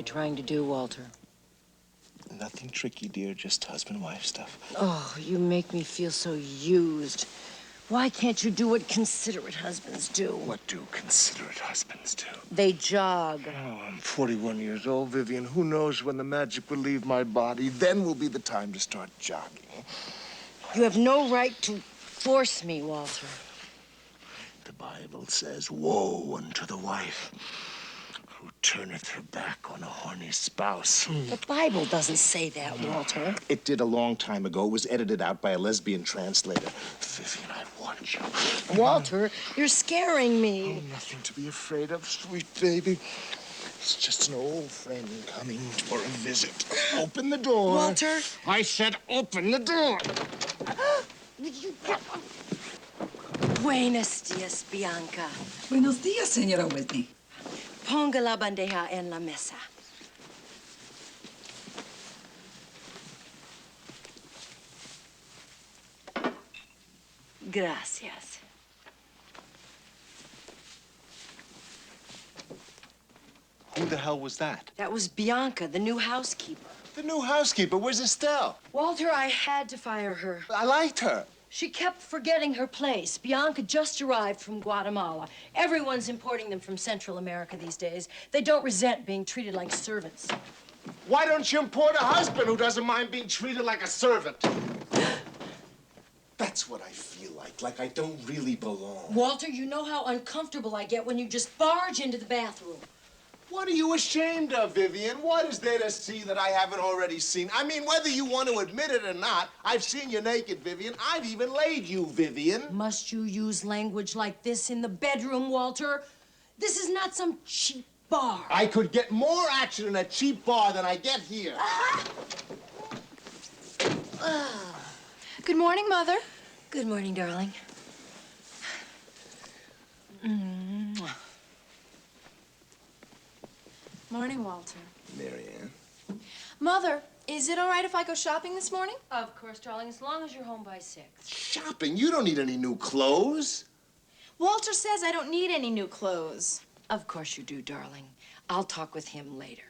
you trying to do, Walter? Nothing tricky, dear. Just husband-wife stuff. Oh, you make me feel so used. Why can't you do what considerate husbands do? What do considerate husbands do? They jog. Oh, I'm 41 years old, Vivian. Who knows when the magic will leave my body? Then will be the time to start jogging. You have no right to force me, Walter. The Bible says, woe unto the wife who turneth her back on a horny spouse. The Bible doesn't say that, Walter. It did a long time ago. It was edited out by a lesbian translator. Vivian, I want you. Walter, you're scaring me. Oh, nothing to be afraid of, sweet baby. It's just an old friend coming for a visit. Open the door. Walter. I said open the door. Buenos dias, Bianca. Buenos días, señora Whitney. Ponga la bandeja en la mesa. Gracias. Who the hell was that? That was Bianca, the new housekeeper. The new housekeeper. Where's Estelle? Walter, I had to fire her. I liked her. She kept forgetting her place. Bianca just arrived from Guatemala. Everyone's importing them from Central America these days. They don't resent being treated like servants. Why don't you import a husband who doesn't mind being treated like a servant? That's what I feel like I don't really belong. Walter, you know how uncomfortable I get when you just barge into the bathroom. What are you ashamed of, Vivian? What is there to see that I haven't already seen? I mean, whether you want to admit it or not, I've seen you naked, Vivian. I've even laid you, Vivian. Must you use language like this in the bedroom, Walter? This is not some cheap bar. I could get more action in a cheap bar than I get here. Good morning, Mother. Good morning, darling. Morning, Walter. Marianne. Mother, is it all right if I go shopping this morning? Of course, darling, as long as you're home by 6. Shopping? You don't need any new clothes. Walter says I don't need any new clothes. Of course you do, darling. I'll talk with him later.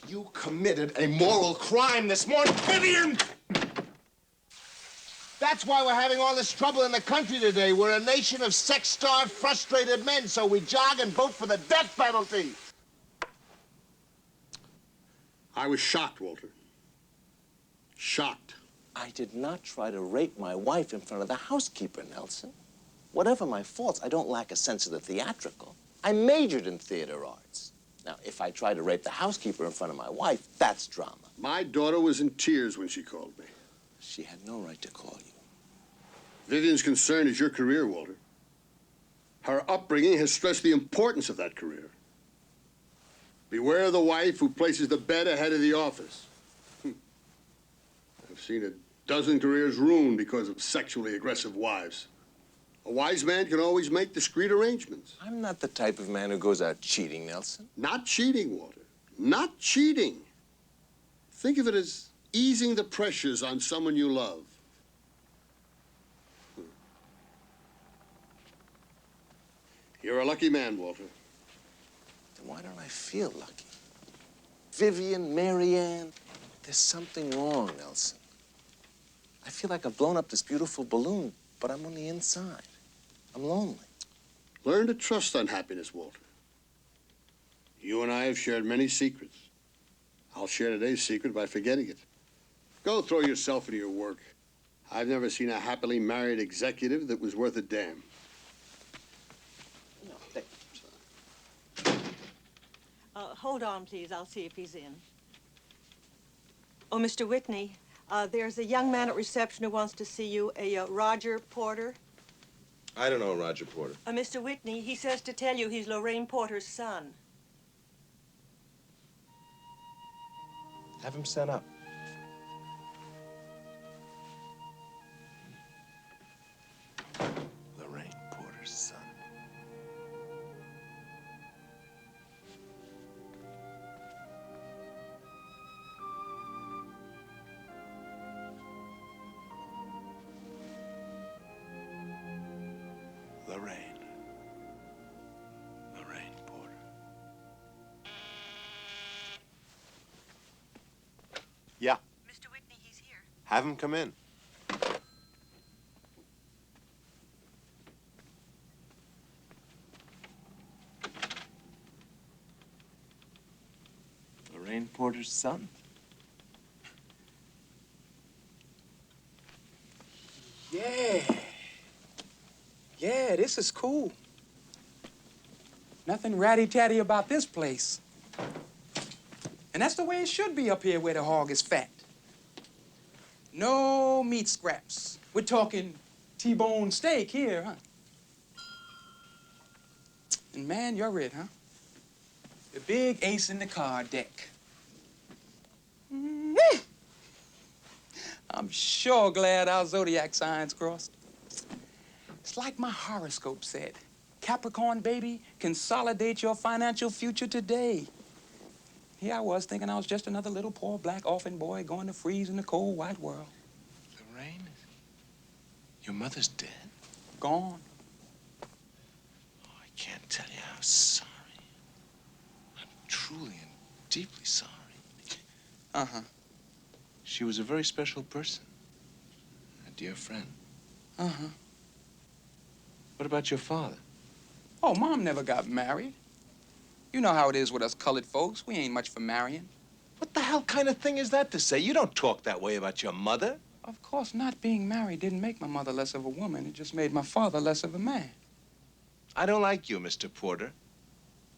You committed a moral crime this morning, Vivian! That's why we're having all this trouble in the country today. We're a nation of sex-starved, frustrated men, so we jog and vote for the death penalty. I was shocked, Walter. Shocked. I did not try to rape my wife in front of the housekeeper, Nelson. Whatever my faults, I don't lack a sense of the theatrical. I majored in theater arts. Now, if I try to rape the housekeeper in front of my wife, that's drama. My daughter was in tears when she called me. She had no right to call you. Vivian's concern is your career, Walter. Her upbringing has stressed the importance of that career. Beware the wife who places the bed ahead of the office. I've seen a dozen careers ruined because of sexually aggressive wives. A wise man can always make discreet arrangements. I'm not the type of man who goes out cheating, Nelson. Not cheating, Walter. Not cheating. Think of it as easing the pressures on someone you love. You're a lucky man, Walter. Then why don't I feel lucky? Vivian, Marianne, there's something wrong, Nelson. I feel like I've blown up this beautiful balloon, but I'm on the inside. I'm lonely. Learn to trust unhappiness, Walter. You and I have shared many secrets. I'll share today's secret by forgetting it. Go throw yourself into your work. I've never seen a happily married executive that was worth a damn. No, thank you. Hold on, please. I'll see if he's in. Oh, Mr. Whitney, there's a young man at reception who wants to see you, a Roger Porter. I don't know Roger Porter. Mr. Whitney, he says to tell you he's Lorraine Porter's son. Have him sent up. Lorraine Porter's son. Lorraine. Yeah. Mr. Whitney, he's here. Have him come in. Lorraine Porter's son? Yeah. Yeah, this is cool. Nothing ratty-tatty about this place. And that's the way it should be up here where the hog is fat. No meat scraps. We're talking T-bone steak here, huh? And man, you're it, huh? The big ace in the card deck. I'm sure glad our zodiac signs crossed. It's like my horoscope said. Capricorn, baby, consolidate your financial future today. Here I was thinking I was just another little poor black orphan boy going to freeze in the cold white world. Lorraine? Your mother's dead? Gone. Oh, I can't tell you how sorry. I'm truly and deeply sorry. Uh-huh. She was a very special person. A dear friend. Uh-huh. What about your father? Oh, Mom never got married. You know how it is with us colored folks. We ain't much for marrying. What the hell kind of thing is that to say? You don't talk that way about your mother. Of course, not being married didn't make my mother less of a woman. It just made my father less of a man. I don't like you, Mr. Porter.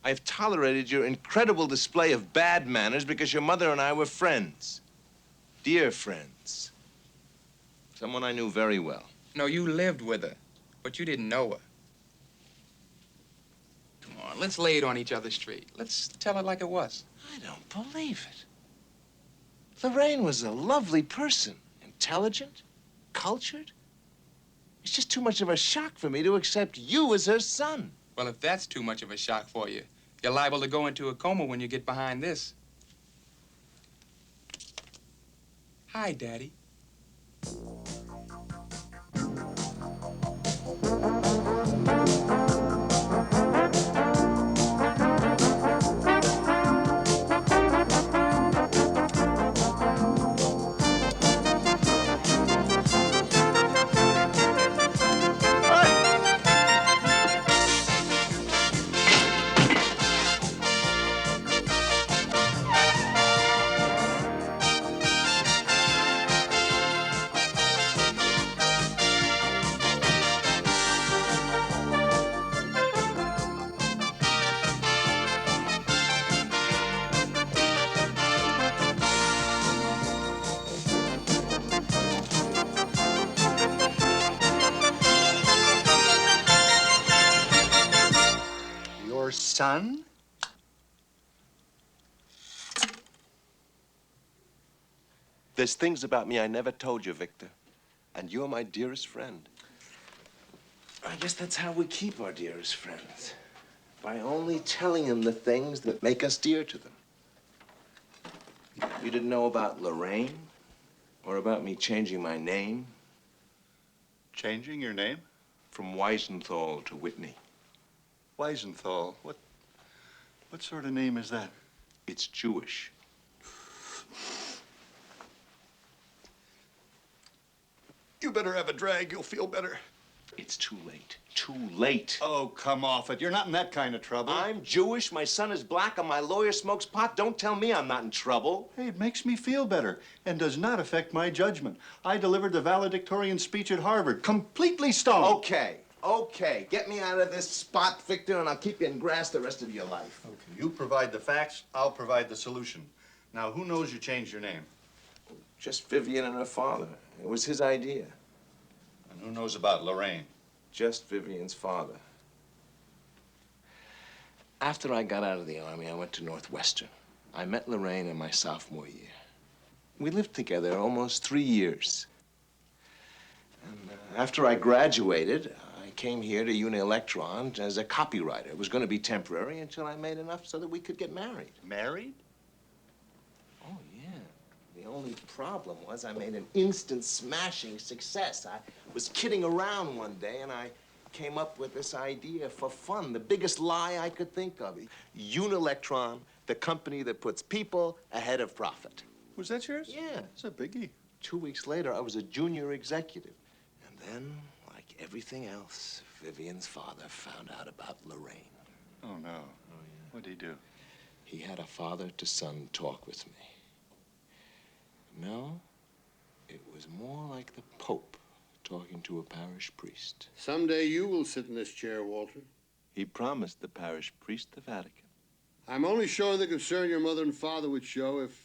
I've tolerated your incredible display of bad manners because your mother and I were friends. Dear friends. Someone I knew very well. No, you lived with her, but you didn't know her. Come on, let's lay it on each other straight. Let's tell it like it was. I don't believe it. Lorraine was a lovely person. Intelligent, cultured. It's just too much of a shock for me to accept you as her son. Well, if that's too much of a shock for you, you're liable to go into a coma when you get behind this. Hi, Daddy. Your son? There's things about me I never told you, Victor. And you're my dearest friend. I guess that's how we keep our dearest friends. By only telling them the things that make us dear to them. You didn't know about Lorraine? Or about me changing my name? Changing your name? From Weisenthal to Whitney. Weisenthal. What sort of name is that? It's Jewish. You better have a drag. You'll feel better. It's too late. Too late. Oh, come off it. You're not in that kind of trouble. I'm Jewish, my son is black, and my lawyer smokes pot. Don't tell me I'm not in trouble. Hey, it makes me feel better and does not affect my judgment. I delivered the valedictorian speech at Harvard, completely stoned. Okay. Okay, get me out of this spot, Victor, and I'll keep you in grass the rest of your life. Okay, you provide the facts, I'll provide the solution. Now, who knows you changed your name? Just Vivian and her father. It was his idea. And who knows about Lorraine? Just Vivian's father. After I got out of the Army, I went to Northwestern. I met Lorraine in my sophomore year. We lived together almost 3 years. And after I graduated, I came here to Uni-Electron as a copywriter. It was going to be temporary until I made enough so that we could get married. Married? Oh, yeah. The only problem was I made an instant smashing success. I was kidding around one day, and I came up with this idea for fun, the biggest lie I could think of. Uni-Electron, the company that puts people ahead of profit. Was that yours? Yeah. It's a biggie. 2 weeks later, I was a junior executive. And then, like everything else, Vivian's father found out about Lorraine. Oh, no. Oh, yeah. What'd he do? He had a father-to-son talk with me. No, it was more like the Pope talking to a parish priest. Someday you will sit in this chair, Walter. He promised the parish priest the Vatican. I'm only showing the concern your mother and father would show if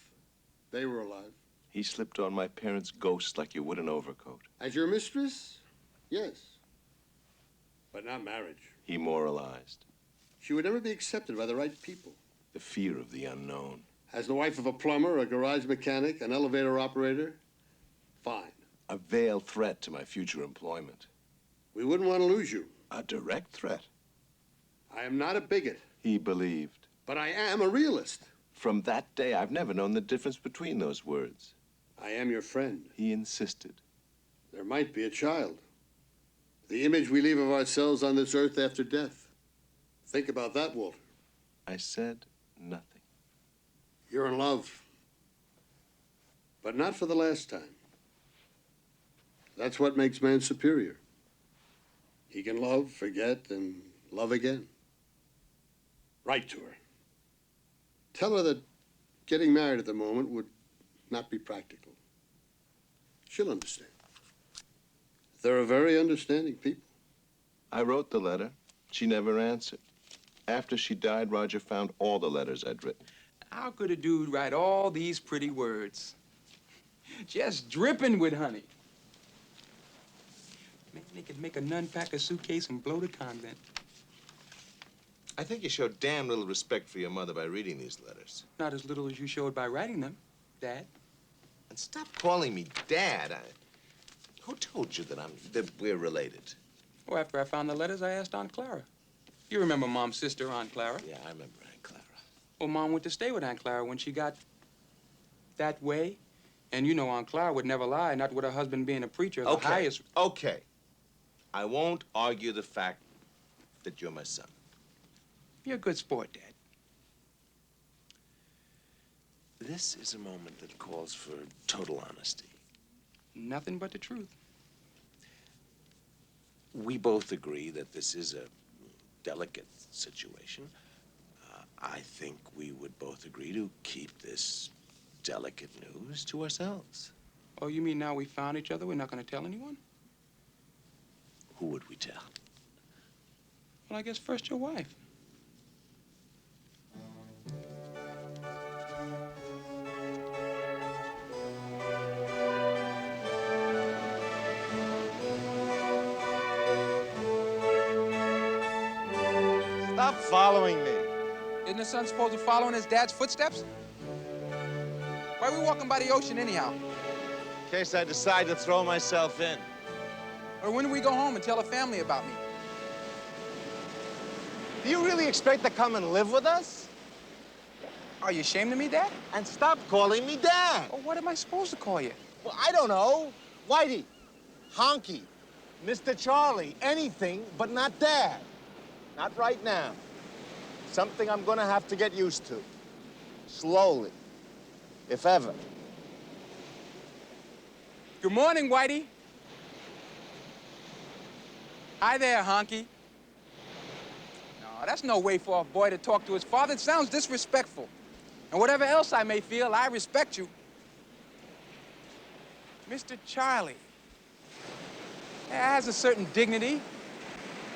they were alive. He slipped on my parents' ghost like you would an overcoat. As your mistress? Yes. But not marriage. He moralized. She would never be accepted by the right people. The fear of the unknown. As the wife of a plumber, a garage mechanic, an elevator operator, fine. A veiled threat to my future employment. We wouldn't want to lose you. A direct threat. I am not a bigot. He believed. But I am a realist. From that day, I've never known the difference between those words. I am your friend. He insisted. There might be a child. The image we leave of ourselves on this earth after death. Think about that, Walter. I said nothing. You're in love. But not for the last time. That's what makes man superior. He can love, forget, and love again. Write to her. Tell her that getting married at the moment would not be practical. She'll understand. They're a very understanding people. I wrote the letter. She never answered. After she died, Roger found all the letters I'd written. How could a dude write all these pretty words? Just dripping with honey. Man, they could make a nun pack a suitcase and blow the convent. I think you showed damn little respect for your mother by reading these letters. Not as little as you showed by writing them, Dad. And stop calling me Dad. Who told you that we're related? Oh, after I found the letters, I asked Aunt Clara. You remember Mom's sister, Aunt Clara? Yeah, I remember Aunt Clara. Well, Mom went to stay with Aunt Clara when she got that way. And you know Aunt Clara would never lie, not with her husband being a preacher. The highest... Okay. I won't argue the fact that you're my son. You're a good sport, Dad. This is a moment that calls for total honesty. Nothing but the truth. We both agree that this is a delicate situation. I think we would both agree to keep this delicate news to ourselves. Oh, you mean now we found each other, we're not going to tell anyone? Who would we tell? Well, I guess first your wife. Stop following me. Isn't the son supposed to follow in his dad's footsteps? Why are we walking by the ocean anyhow? In case I decide to throw myself in. Or when do we go home and tell the family about me? Do you really expect to come and live with us? Are you ashamed of me, Dad? And stop calling me Dad. Oh, what am I supposed to call you? Well, I don't know. Whitey, Honky, Mr. Charlie, anything but not Dad. Not right now. Something I'm gonna have to get used to. Slowly, if ever. Good morning, Whitey. Hi there, Honky. No, that's no way for a boy to talk to his father. It sounds disrespectful. And whatever else I may feel, I respect you. Mr. Charlie. It has a certain dignity.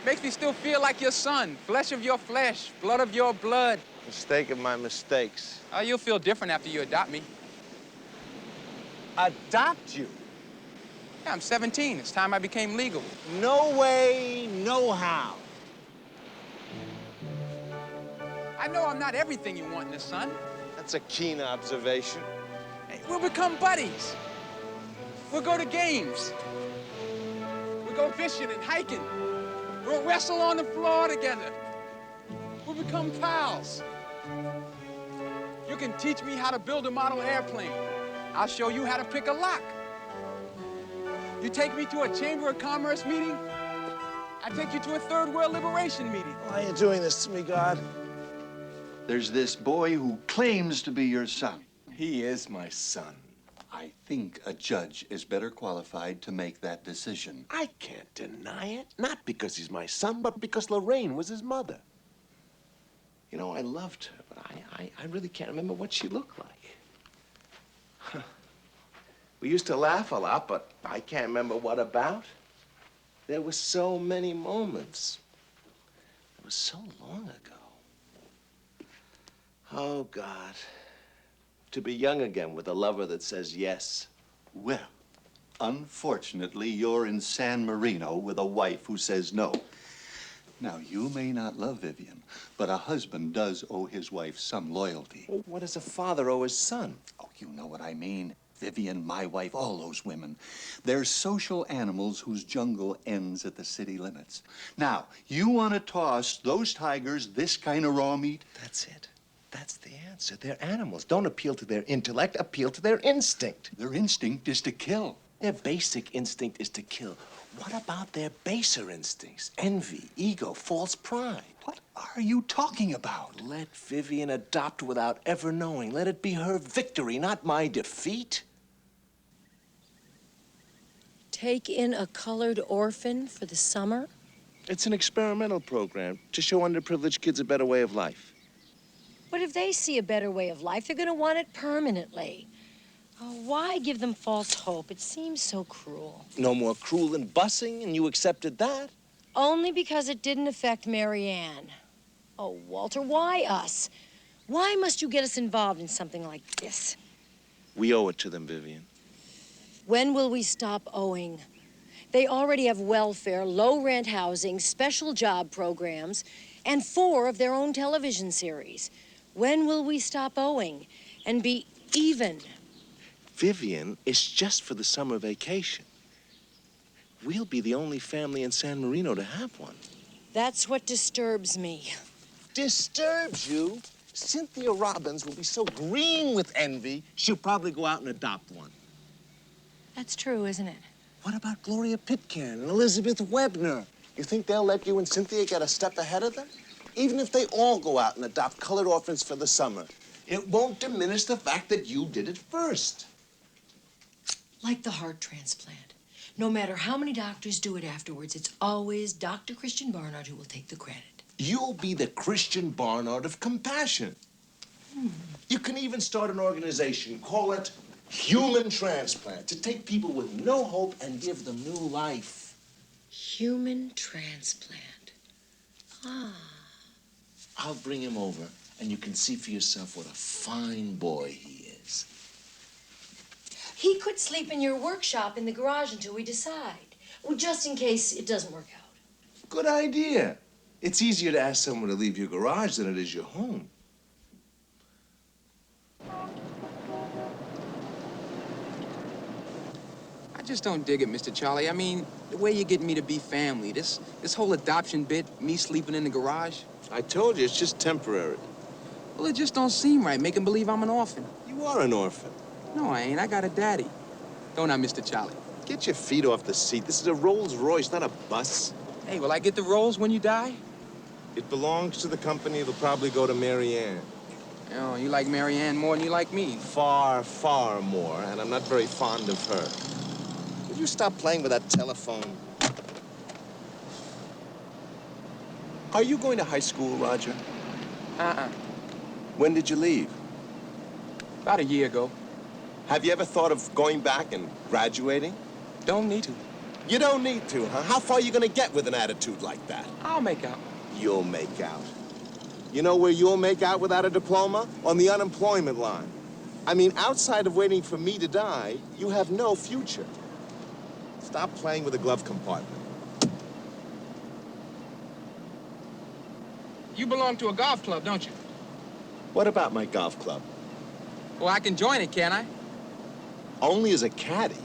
Makes me still feel like your son. Flesh of your flesh, blood of your blood. Mistake of my mistakes. Oh, you'll feel different after you adopt me. Adopt you? Yeah, I'm 17. It's time I became legal. No way, no how. I know I'm not everything you want in a son. That's a keen observation. Hey, we'll become buddies. We'll go to games. We'll go fishing and hiking. We'll wrestle on the floor together. We'll become pals. You can teach me how to build a model airplane. I'll show you how to pick a lock. You take me to a Chamber of Commerce meeting, I take you to a Third World Liberation meeting. Why are you doing this to me, God? There's this boy who claims to be your son. He is my son. I think a judge is better qualified to make that decision. I can't deny it. Not because he's my son, but because Lorraine was his mother. You know, I loved her, but I really can't remember what she looked like. We used to laugh a lot, but I can't remember what about. There were so many moments. It was so long ago. Oh, God. To be young again with a lover that says yes. Well, unfortunately, you're in San Marino with a wife who says no. Now, you may not love Vivian, but a husband does owe his wife some loyalty. Well, what does a father owe his son? Oh, you know what I mean. Vivian, my wife, all those women. They're social animals whose jungle ends at the city limits. Now, you want to toss those tigers this kind of raw meat? That's it. That's the answer. They're animals. Don't appeal to their intellect, appeal to their instinct. Their instinct is to kill. Their basic instinct is to kill. What about their baser instincts? Envy, ego, false pride. What are you talking about? Let Vivian adopt without ever knowing. Let it be her victory, not my defeat. Take in a colored orphan for the summer? It's an experimental program to show underprivileged kids a better way of life. But if they see a better way of life, they're going to want it permanently. Oh, why give them false hope? It seems so cruel. No more cruel than busing, and you accepted that? Only because it didn't affect Mary Ann. Oh, Walter, why us? Why must you get us involved in something like this? We owe it to them, Vivian. When will we stop owing? They already have welfare, low-rent housing, special job programs, and 4 of their own television series. When will we stop owing and be even? Vivian is just for the summer vacation. We'll be the only family in San Marino to have one. That's what disturbs me. Disturbs you? Cynthia Robbins will be so green with envy, she'll probably go out and adopt one. That's true, isn't it? What about Gloria Pitcairn and Elizabeth Webner? You think they'll let you and Cynthia get a step ahead of them? Even if they all go out and adopt colored orphans for the summer, it won't diminish the fact that you did it first. Like the heart transplant. No matter how many doctors do it afterwards, it's always Dr. Christian Barnard who will take the credit. You'll be the Christian Barnard of compassion. You can even start an organization, call it Human Transplant, to take people with no hope and give them new life. Human transplant. Ah. I'll bring him over, and you can see for yourself what a fine boy he is. He could sleep in your workshop in the garage until we decide. Well, just in case it doesn't work out. Good idea. It's easier to ask someone to leave your garage than it is your home. I just don't dig it, Mr. Charlie. I mean, the way you're getting me to be family, this whole adoption bit, me sleeping in the garage. I told you, it's just temporary. Well, it just don't seem right, making believe I'm an orphan. You are an orphan. No, I ain't. I got a daddy. Don't I, Mr. Charlie? Get your feet off the seat. This is a Rolls Royce, not a bus. Hey, will I get the rolls when you die? It belongs to the company. It'll probably go to Mary Ann. Oh, you like Mary Ann more than you like me. Far, far more, and I'm not very fond of her. Will you stop playing with that telephone? Are you going to high school, Roger? Uh-uh. When did you leave? About a year ago. Have you ever thought of going back and graduating? Don't need to. You don't need to, huh? How far are you gonna get with an attitude like that? I'll make out. You'll make out. You know where you'll make out without a diploma? On the unemployment line. I mean, outside of waiting for me to die, you have no future. Stop playing with the glove compartment. You belong to a golf club, don't you? What about my golf club? Well, I can join it, can't I? Only as a caddy.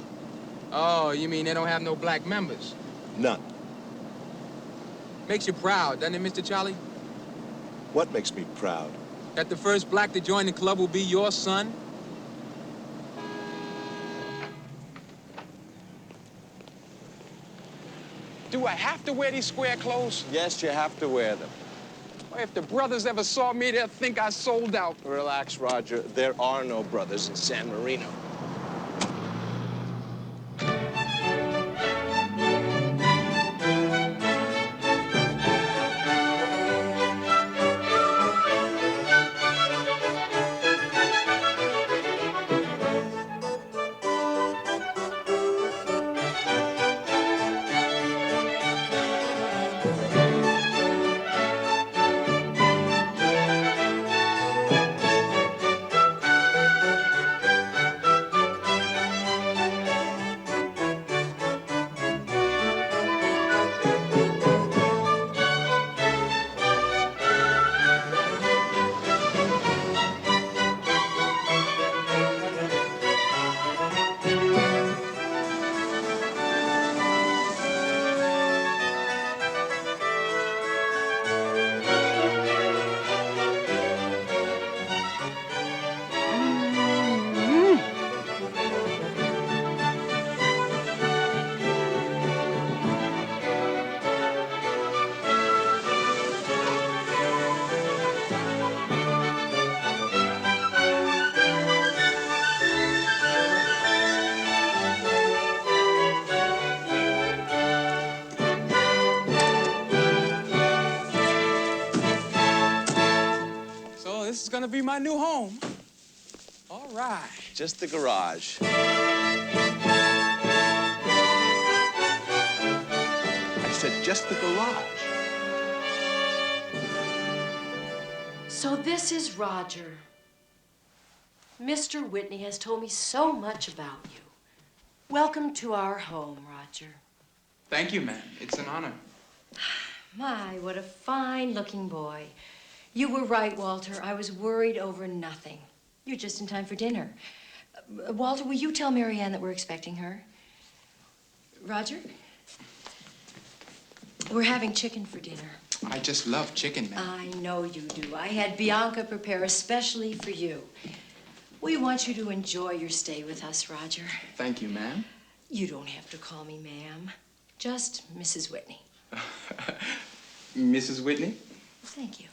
Oh, you mean they don't have no black members? None. Makes you proud, doesn't it, Mr. Charlie? What makes me proud? That the first black to join the club will be your son? Do I have to wear these square clothes? Yes, you have to wear them. Well, if the brothers ever saw me, they'd think I sold out. Relax, Roger. There are no brothers in San Marino. So this is gonna be my new home. All right. Just the garage. I said just the garage. So this is Roger. Mr. Whitney has told me so much about you. Welcome to our home, Roger. Thank you, ma'am. It's an honor. My, what a fine-looking boy. You were right, Walter. I was worried over nothing. You're just in time for dinner. Walter, will you tell Mary Ann that we're expecting her? Roger? We're having chicken for dinner. I just love chicken, ma'am. I know you do. I had Bianca prepare especially for you. We want you to enjoy your stay with us, Roger. Thank you, ma'am. You don't have to call me ma'am. Just Mrs. Whitney. Mrs. Whitney? Thank you.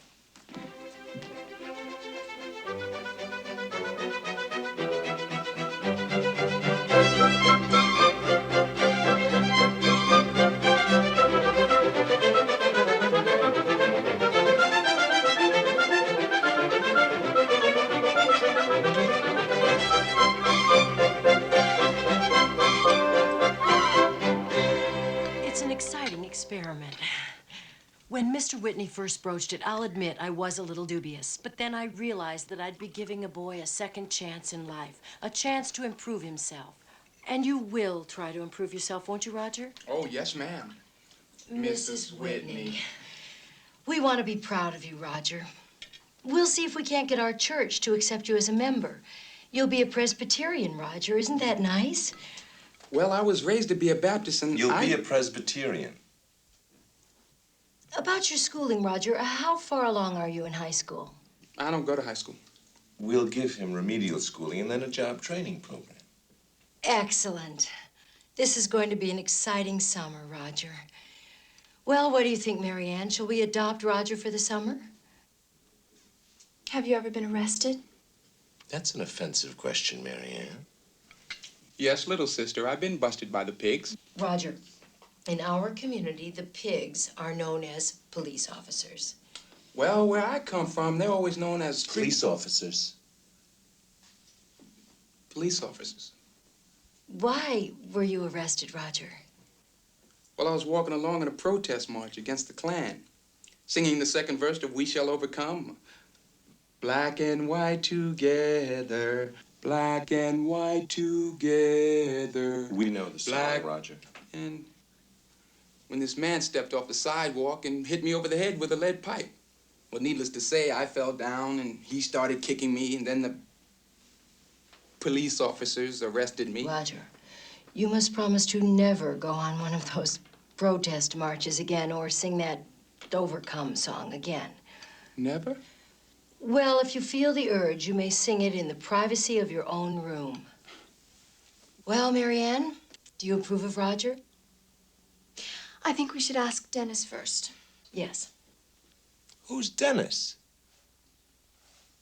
It's an exciting experiment. When Mr. Whitney first broached it, I'll admit I was a little dubious. But then I realized that I'd be giving a boy a second chance in life, a chance to improve himself. And you will try to improve yourself, won't you, Roger? Oh, yes, ma'am. Mrs. Whitney. We want to be proud of you, Roger. We'll see if we can't get our church to accept you as a member. You'll be a Presbyterian, Roger. Isn't that nice? Well, I was raised to be a Baptist, and You'll be a Presbyterian. About your schooling, Roger, how far along are you in high school? I don't go to high school. We'll give him remedial schooling and then a job training program. Excellent. This is going to be an exciting summer, Roger. Well, what do you think, Mary Ann? Shall we adopt Roger for the summer? Have you ever been arrested? That's an offensive question, Mary Ann. Yes, little sister, I've been busted by the pigs. Roger, in our community, the pigs are known as police officers. Well, where I come from, they're always known as Police officers. Police officers. Why were you arrested, Roger? Well, I was walking along in a protest march against the Klan, singing the second verse of We Shall Overcome. Black and white together, black and white together. We know the song, Roger. And when this man stepped off the sidewalk and hit me over the head with a lead pipe. Well, needless to say, I fell down and he started kicking me, and then the police officers arrested me. Roger, you must promise to never go on one of those protest marches again or sing that Overcome song again. Never? Well, if you feel the urge, you may sing it in the privacy of your own room. Well, Mary Ann, do you approve of Roger? I think we should ask Dennis first. Yes. Who's Dennis?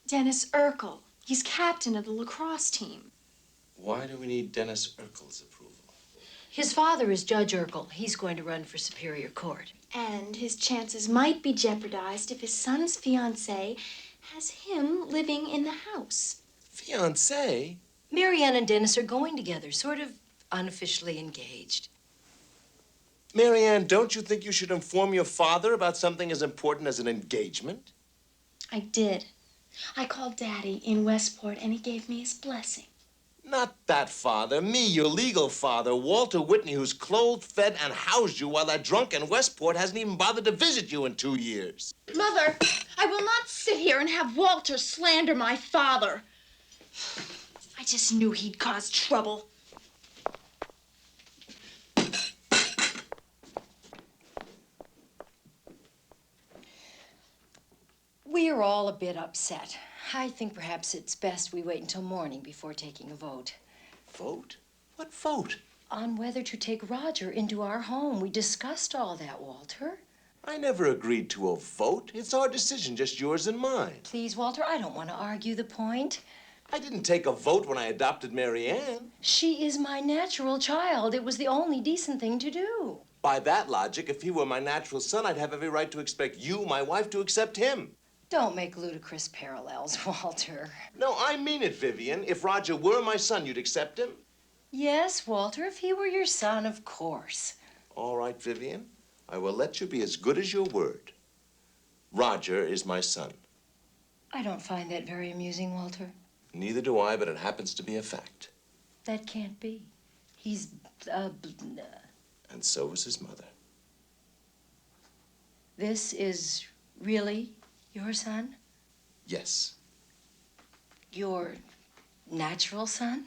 Dennis Urkel. He's captain of the lacrosse team. Why do we need Dennis Urkel's approval? His father is Judge Urkel. He's going to run for Superior Court. And his chances might be jeopardized if his son's fiancée has him living in the house. Fiancé? Marianne and Dennis are going together, sort of unofficially engaged. Marianne, don't you think you should inform your father about something as important as an engagement? I did. I called Daddy in Westport, and he gave me his blessing. Not that father. Me, your legal father, Walter Whitney, who's clothed, fed, and housed you while that drunk in Westport hasn't even bothered to visit you in 2 years. Mother, I will not sit here and have Walter slander my father. I just knew he'd cause trouble. We're all a bit upset. I think perhaps it's best we wait until morning before taking a vote. Vote? What vote? On whether to take Roger into our home. We discussed all that, Walter. I never agreed to a vote. It's our decision, just yours and mine. Please, Walter, I don't want to argue the point. I didn't take a vote when I adopted Marianne. She is my natural child. It was the only decent thing to do. By that logic, if he were my natural son, I'd have every right to expect you, my wife, to accept him. Don't make ludicrous parallels, Walter. No, I mean it, Vivian. If Roger were my son, you'd accept him? Yes, Walter, if he were your son, of course. All right, Vivian. I will let you be as good as your word. Roger is my son. I don't find that very amusing, Walter. Neither do I, but it happens to be a fact. That can't be. He's, And so is his mother. This is really your son? Yes. Your natural son?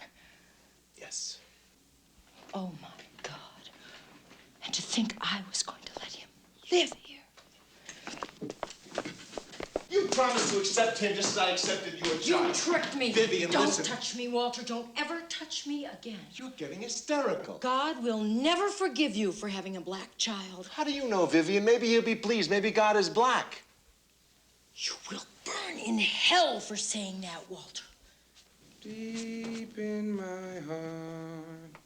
Yes. Oh, my God. And to think I was going to let him live here. You promised to accept him just as I accepted your child. You tricked me. Vivian, Don't listen. touch me, Walter. Don't ever touch me again. You're getting hysterical. God will never forgive you for having a black child. How do you know, Vivian? Maybe he'll be pleased. Maybe God is black. You will burn in hell for saying that, Walter. Deep in my heart,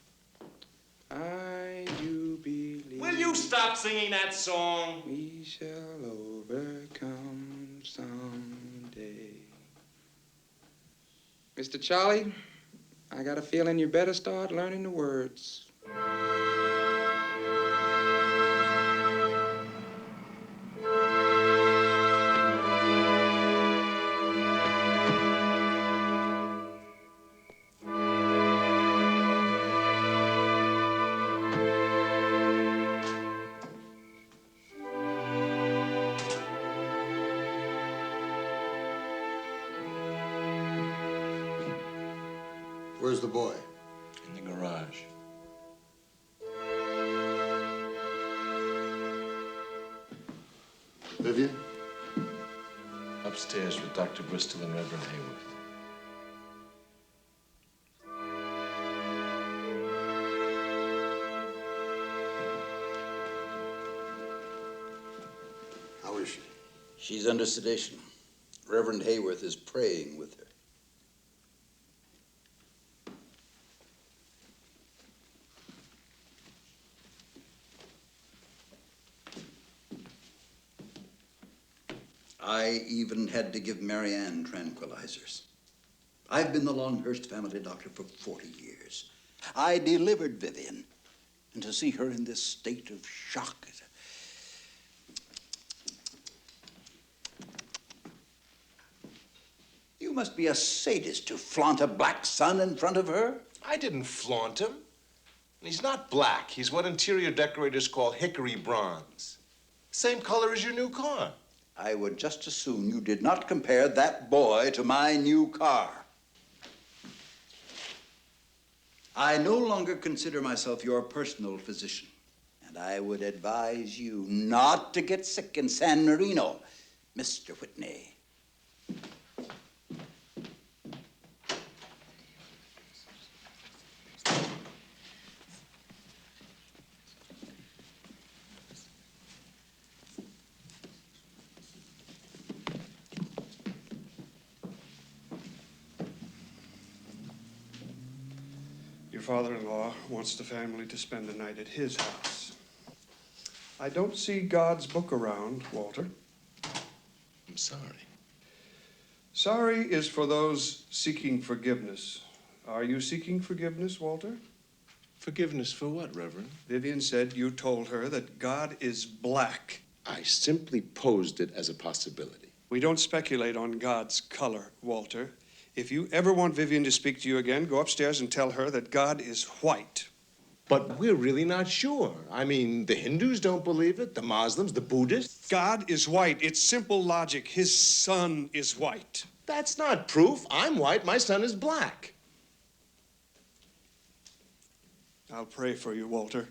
I do believe. Will you stop singing that song? We shall overcome someday. Mr. Charlie, I got a feeling you better start learning the words. Where's the boy? In the garage. Vivian? Upstairs with Dr. Bristol and Reverend Hayworth. How is she? She's under sedation. Reverend Hayworth is praying with her. I even had to give Marianne tranquilizers. I've been the Longhurst family doctor for 40 years. I delivered Vivian, and to see her in this state of shock is You must be a sadist to flaunt a black son in front of her. I didn't flaunt him. He's not black. He's what interior decorators call hickory bronze. Same color as your new car. I would just as soon you did not compare that boy to my new car. I no longer consider myself your personal physician, and I would advise you not to get sick in San Marino, Mr. Whitney. father-in-law wants the family to spend the night at his house. I don't see God's book around, Walter. I'm sorry. Sorry is for those seeking forgiveness. Are you seeking forgiveness, Walter? Forgiveness for what, Reverend? Vivian said you told her that God is black. I simply posed it as a possibility. We don't speculate on God's color, Walter. If you ever want Vivian to speak to you again, go upstairs and tell her that God is white. But we're really not sure. I mean, the Hindus don't believe it, the Muslims, the Buddhists. God is white. It's simple logic. His son is white. That's not proof. I'm white, my son is black. I'll pray for you, Walter.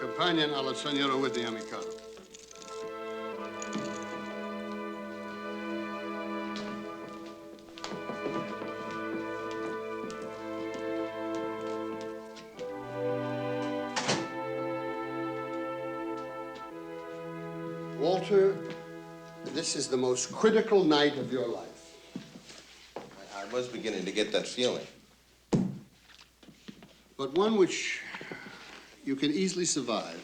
Companion alla Signora Whitney, amico. Walter, this is the most critical night of your life. I was beginning to get that feeling. But one which you can easily survive,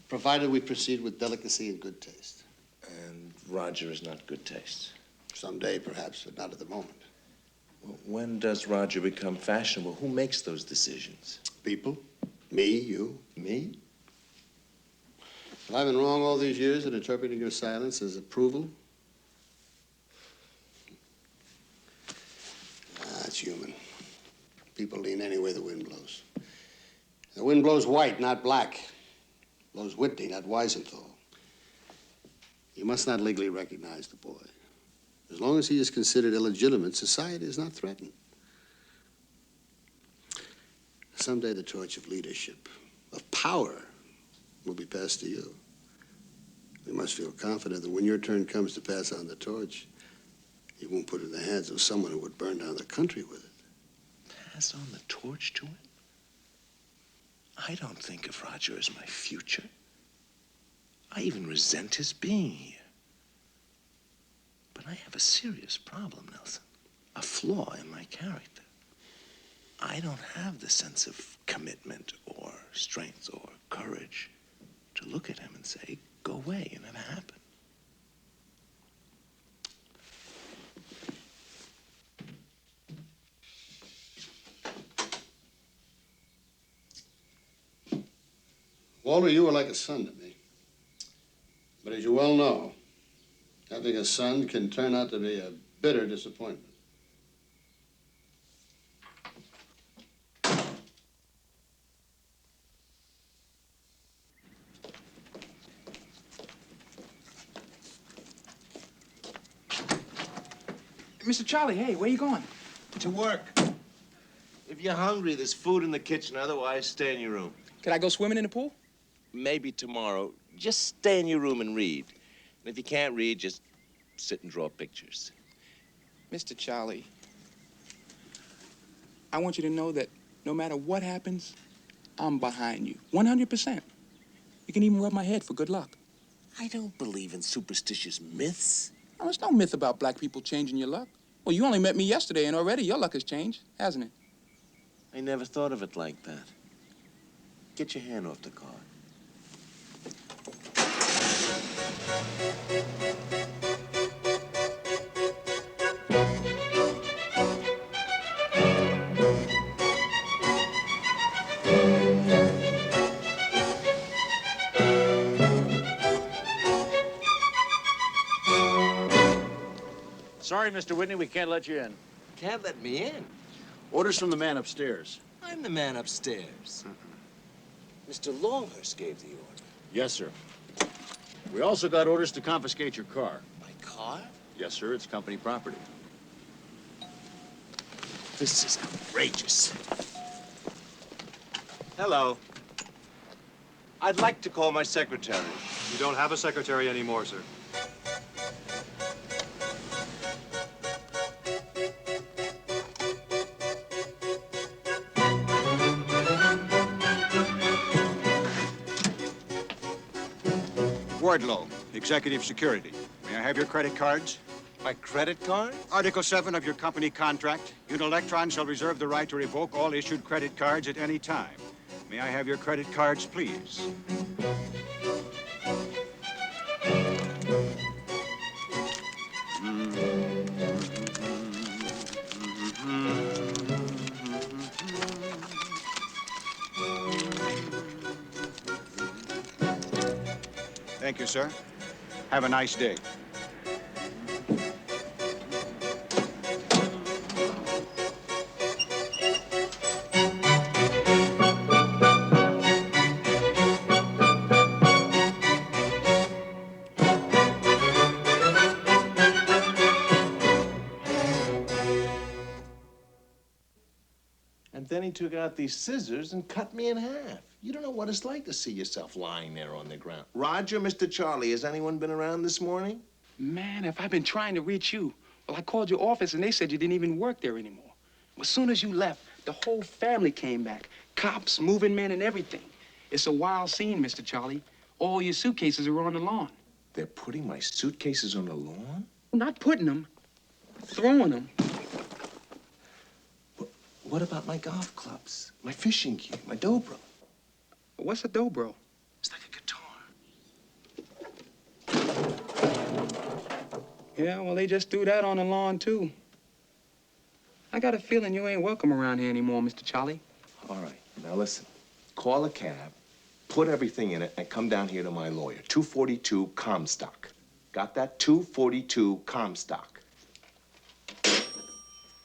provided we proceed with delicacy and good taste. And Roger is not good taste. Someday, perhaps, but not at the moment. Well, when does Roger become fashionable? Who makes those decisions? People. Me, you. Me? Have I been wrong all these years in interpreting your silence as approval? It's human. People lean any way the wind blows. The wind blows white, not black. Blows Whitney, not Weisenthal. You must not legally recognize the boy. As long as he is considered illegitimate, society is not threatened. Someday the torch of leadership, of power, will be passed to you. You must feel confident that when your turn comes to pass on the torch, you won't put it in the hands of someone who would burn down the country with it. Pass on the torch to him? I don't think of Roger as my future. I even resent his being here. But I have a serious problem, Nelson. A flaw in my character. I don't have the sense of commitment or strength or courage to look at him and say, go away, it never happened. Walter, you were like a son to me. But as you well know, having a son can turn out to be a bitter disappointment. Mr. Charlie, hey, where you going? To work. If you're hungry, there's food in the kitchen. Otherwise, stay in your room. Could I go swimming in the pool? Maybe tomorrow. Just stay in your room and read. And if you can't read, just sit and draw pictures. Mr. Charlie, I want you to know that no matter what happens, I'm behind you. 100%. You can even rub my head for good luck. I don't believe in superstitious myths. Oh, there's no myth about black people changing your luck. Well, you only met me yesterday, and already your luck has changed, hasn't it? I never thought of it like that. Get your hand off the card. Sorry, Mr. Whitney, we can't let you in. Can't let me in. Orders from the man upstairs. I'm the man upstairs. Mr. Longhurst gave the order. Yes, sir. We also got orders to confiscate your car. My car? Yes, sir. It's company property. This is outrageous. Hello. I'd like to call my secretary. You don't have a secretary anymore, sir. Wardlow, Executive Security. May I have your credit cards? My credit card? Article 7 of your company contract. Unilectron shall reserve the right to revoke all issued credit cards at any time. May I have your credit cards, please? Thank you, sir. Have a nice day. And then he took out these scissors and cut me in half. You don't know what it's like to see yourself lying there on the ground. Roger, Mr. Charlie, has anyone been around this morning? Man, if I've been trying to reach you, well, I called your office and they said you didn't even work there anymore. As soon as you left, the whole family came back. Cops, moving men, and everything. It's a wild scene, Mr. Charlie. All your suitcases are on the lawn. They're putting my suitcases on the lawn? Not putting them, throwing them. What about my golf clubs, my fishing cue, my dobro? What's a dobro? It's like a guitar. Yeah, well, they just threw that on the lawn, too. I got a feeling you ain't welcome around here anymore, Mr. Charlie. All right, now listen. Call a cab, put everything in it, and come down here to my lawyer. 242 Comstock. Got that? 242 Comstock.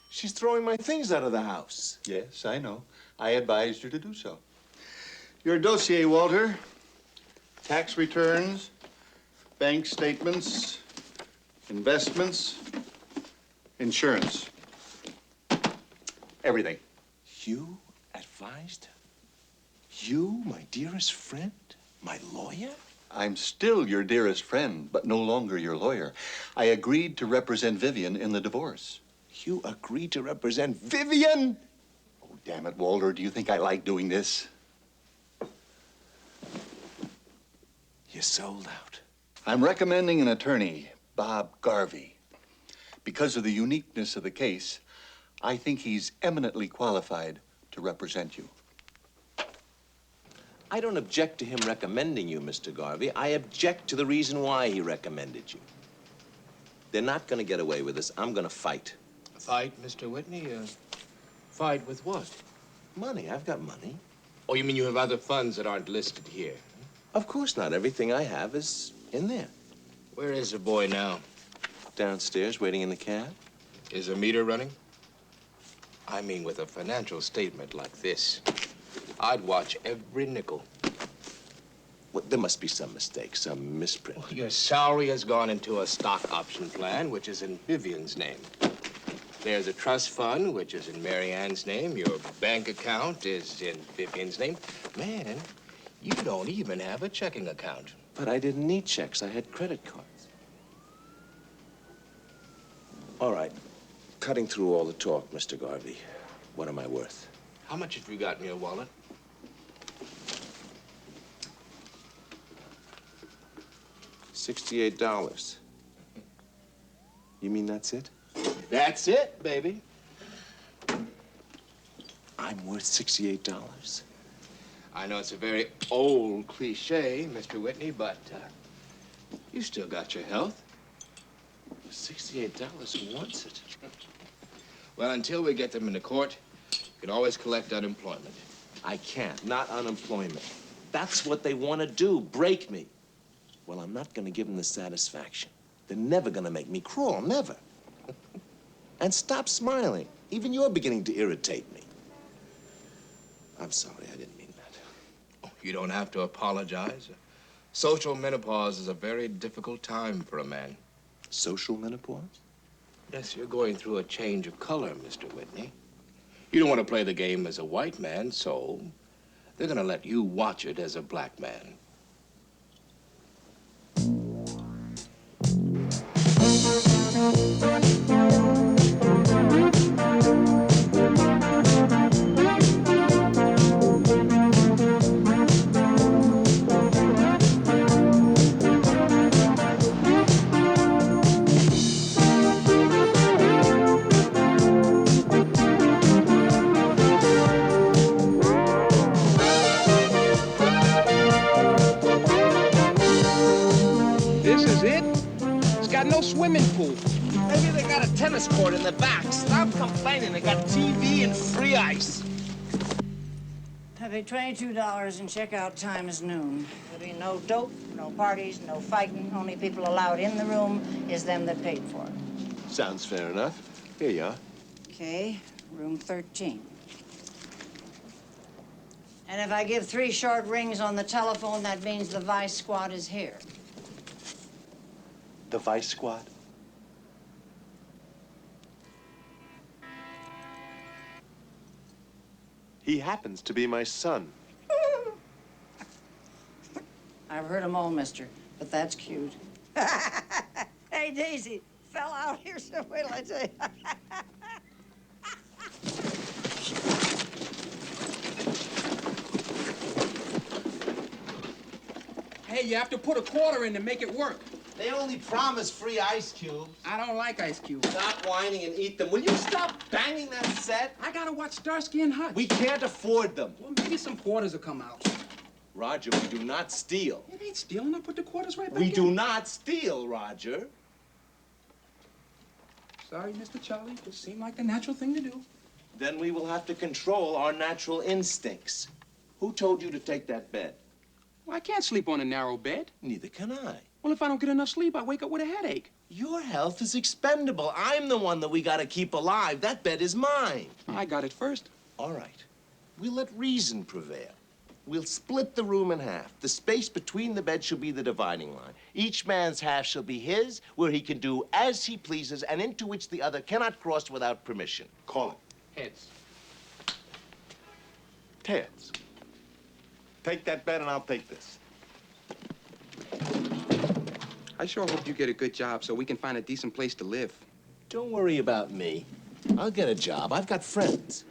She's throwing my things out of the house. Yes, I know. I advised her to do so. Your dossier, Walter. Tax returns, bank statements, investments, insurance. Everything. You advised her? You, my dearest friend? My lawyer? I'm still your dearest friend, but no longer your lawyer. I agreed to represent Vivian in the divorce. You agreed to represent Vivian? Oh, damn it, Walter. Do you think I like doing this? You sold out. I'm recommending an attorney, Bob Garvey. Because of the uniqueness of the case, I think he's eminently qualified to represent you. I don't object to him recommending you, Mr. Garvey. I object to the reason why he recommended you. They're not going to get away with this. I'm going to fight. Fight, Mr. Whitney? Fight with what? Money. I've got money. Oh, you mean you have other funds that aren't listed here? Of course not. Everything I have is in there. Where is the boy now? Downstairs, waiting in the cab. Is the meter running? I mean, with a financial statement like this, I'd watch every nickel. Well, there must be some mistake, some misprint. Well, your salary has gone into a stock option plan, which is in Vivian's name. There's a trust fund, which is in Mary Ann's name. Your bank account is in Vivian's name. Man, you don't even have a checking account. But I didn't need checks. I had credit cards. All right. Cutting through all the talk, Mr. Garvey. What am I worth? How much have you got in your wallet? $68. You mean that's it? That's it, baby. I'm worth $68. I know it's a very old cliche, Mr. Whitney, but you still got your health. $68, who wants it? Well, until we get them into court, you can always collect unemployment. I can't, not unemployment. That's what they want to do, break me. Well, I'm not going to give them the satisfaction. They're never going to make me crawl, never. And stop smiling. Even you're beginning to irritate me. I'm sorry, I didn't mean that. Oh, you don't have to apologize. Social menopause is a very difficult time for a man. Social menopause? Yes, you're going through a change of color, Mr. Whitney. You don't want to play the game as a white man, so they're going to let you watch it as a black man. This is it? It's got no swimming pool. Maybe they got a tennis court in the back. Stop complaining. They got TV and free ice. I pay $22 and checkout time is noon. There'll be no dope, no parties, no fighting. Only people allowed in the room is them that paid for it. Sounds fair enough. Here you are. Okay, room 13. And if I give 3 short rings on the telephone, that means the Vice Squad is here. The Vice Squad? He happens to be my son. I've heard them all, mister, but that's cute. Hey, Daisy, fell out here, so wait till I tell you. Hey, you have to put a quarter in to make it work. They only promise free ice cubes. I don't like ice cubes. Stop whining and eat them. Will you stop banging that set? I gotta watch Starsky and Hutch. We can't afford them. Well, maybe some quarters will come out. Roger, we do not steal. It ain't stealing. I'll put the quarters right back We in. do not steal, Roger. Sorry, Mr. Charlie. It seemed like the natural thing to do. Then we will have to control our natural instincts. Who told you to take that bed? Well, I can't sleep on a narrow bed. Neither can I. Well, if I don't get enough sleep, I wake up with a headache. Your health is expendable. I'm the one that we gotta keep alive. That bed is mine. I got it first. All right. We'll let reason prevail. We'll split the room in half. The space between the beds shall be the dividing line. Each man's half shall be his, where he can do as he pleases, and into which the other cannot cross without permission. Call it. Heads. Heads. Take that bed and I'll take this. I sure hope you get a good job so we can find a decent place to live. Don't worry about me. I'll get a job. I've got friends.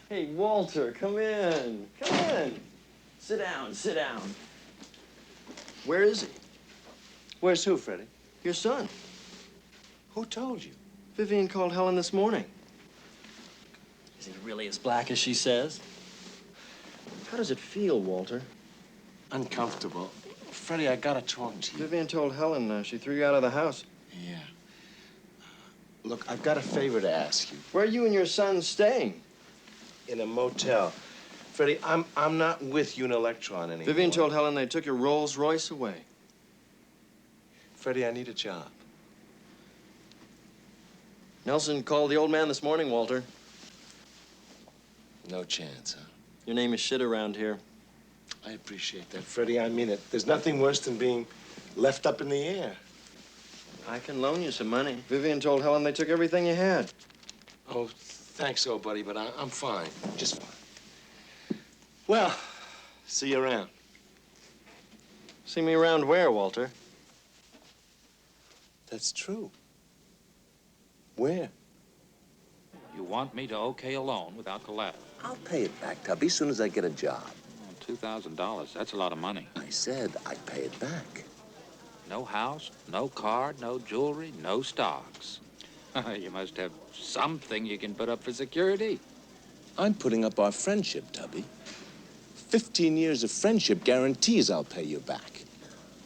Hey, Walter, come in. Come in. Sit down, sit down. Where is he? Where's who, Freddie? Your son. Who told you? Vivian called Helen this morning. Is he really as black as she says? How does it feel, Walter? Uncomfortable. Freddie, I gotta talk to you. Vivian told Helen she threw you out of the house. Yeah. Look, I've got a favor to ask you. Where are you and your son staying? In a motel. Freddie, I'm not with Unilectron anymore. Vivian told Helen they took your Rolls Royce away. Freddie, I need a job. Nelson called the old man this morning, Walter. No chance, huh? Your name is shit around here. I appreciate that, Freddie. I mean it. There's nothing worse than being left up in the air. I can loan you some money. Vivian told Helen they took everything you had. Oh, thanks, old buddy, but I'm fine. Just fine. Well, see you around. See me around where, Walter? That's true. Where? You want me to okay a loan without collateral? I'll pay it back, Tubby, as soon as I get a job. $2,000. That's a lot of money. I said I'd pay it back. No house, no car, no jewelry, no stocks. You must have something you can put up for security. I'm putting up our friendship, Tubby. 15 years of friendship guarantees I'll pay you back.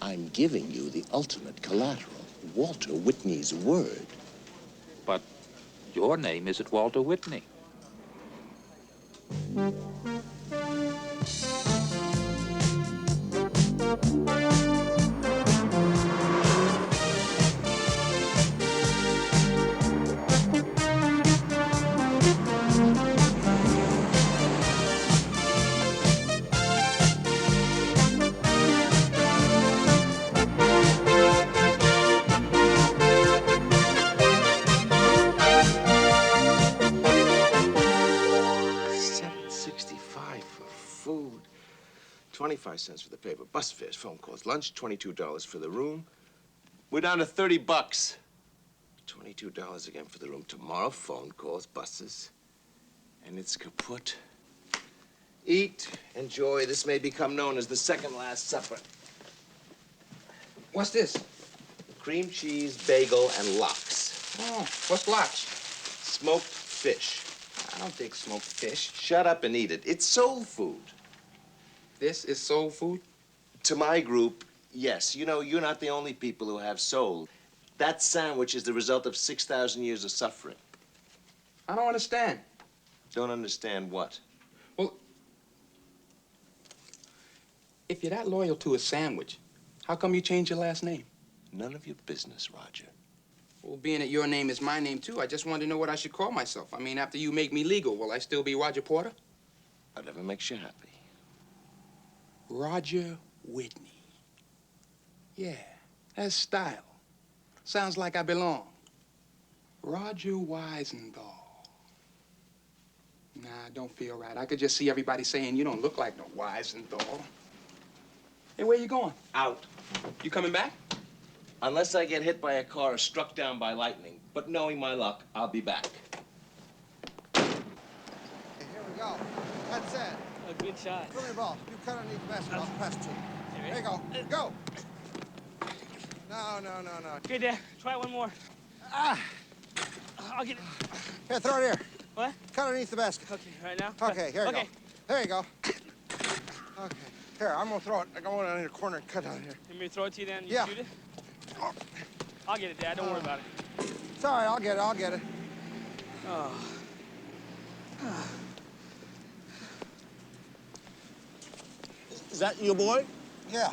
I'm giving you the ultimate collateral, Walter Whitney's word. But your name isn't Walter Whitney. $7.65 for food, 25 cents for the paper, bus fares, phone calls, lunch, $22 for the room. We're down to 30 bucks. $22 again for the room. Tomorrow, phone calls, buses, and it's kaput. Eat, enjoy. This may become known as the second last supper. What's this? Cream cheese, bagel, and lox. Oh, what's lox? Smoked fish. I don't think smoked fish. Shut up and eat it. It's soul food. This is soul food? To my group, yes. You know, you're not the only people who have soul. That sandwich is the result of 6,000 years of suffering. I don't understand. Don't understand what? Well, if you're that loyal to a sandwich, how come you changed your last name? None of your business, Roger. Well, being that your name is my name, too, I just wanted to know what I should call myself. I mean, after you make me legal, will I still be Roger Porter? Whatever makes you happy. Roger Whitney. Yeah, that's style. Sounds like I belong. Roger Weisenthal. Nah, I don't feel right. I could just see everybody saying you don't look like no Weisenthal. Hey, where you going? Out. You coming back? Unless I get hit by a car or struck down by lightning. But knowing my luck, I'll be back. Here we go. That's it. A good shot. Give me the ball. You cut underneath the basketball. Pass it to you. There you go. Go. No. Okay, Dad. Try one more. I'll get it. Here, throw it here. What? Cut underneath the basket. Okay, right now? Okay, here you Okay. go. There you go. Okay. Here, I'm gonna throw it. I'm going down in the corner and cut down here. You want me to throw it to you then? You Yeah. shoot it? I'll get it, Dad. Don't worry about it. It's all right. I'll get it. Oh. Is that your boy? Yeah.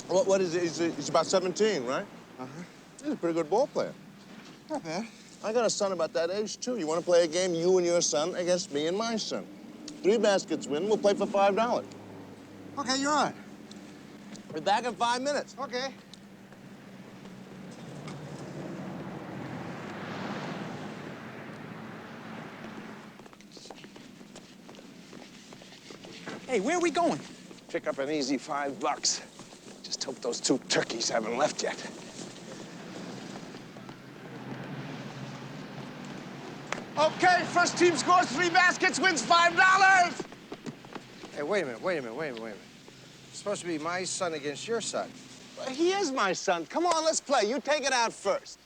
What is it? He's about 17, right? Uh-huh. He's a pretty good ball player. Not bad. I got a son about that age, too. You want to play a game, you and your son, against me and my son? 3 baskets win, we'll play for $5. Okay, you're on. We're back in 5 minutes. Okay. Hey, where are we going? Pick up an easy $5. Just hope those 2 turkeys haven't left yet. Okay, first team scores 3 baskets, wins $5. Hey, wait a minute. It's supposed to be my son against your son. He is my son. Come on, let's play. You take it out first.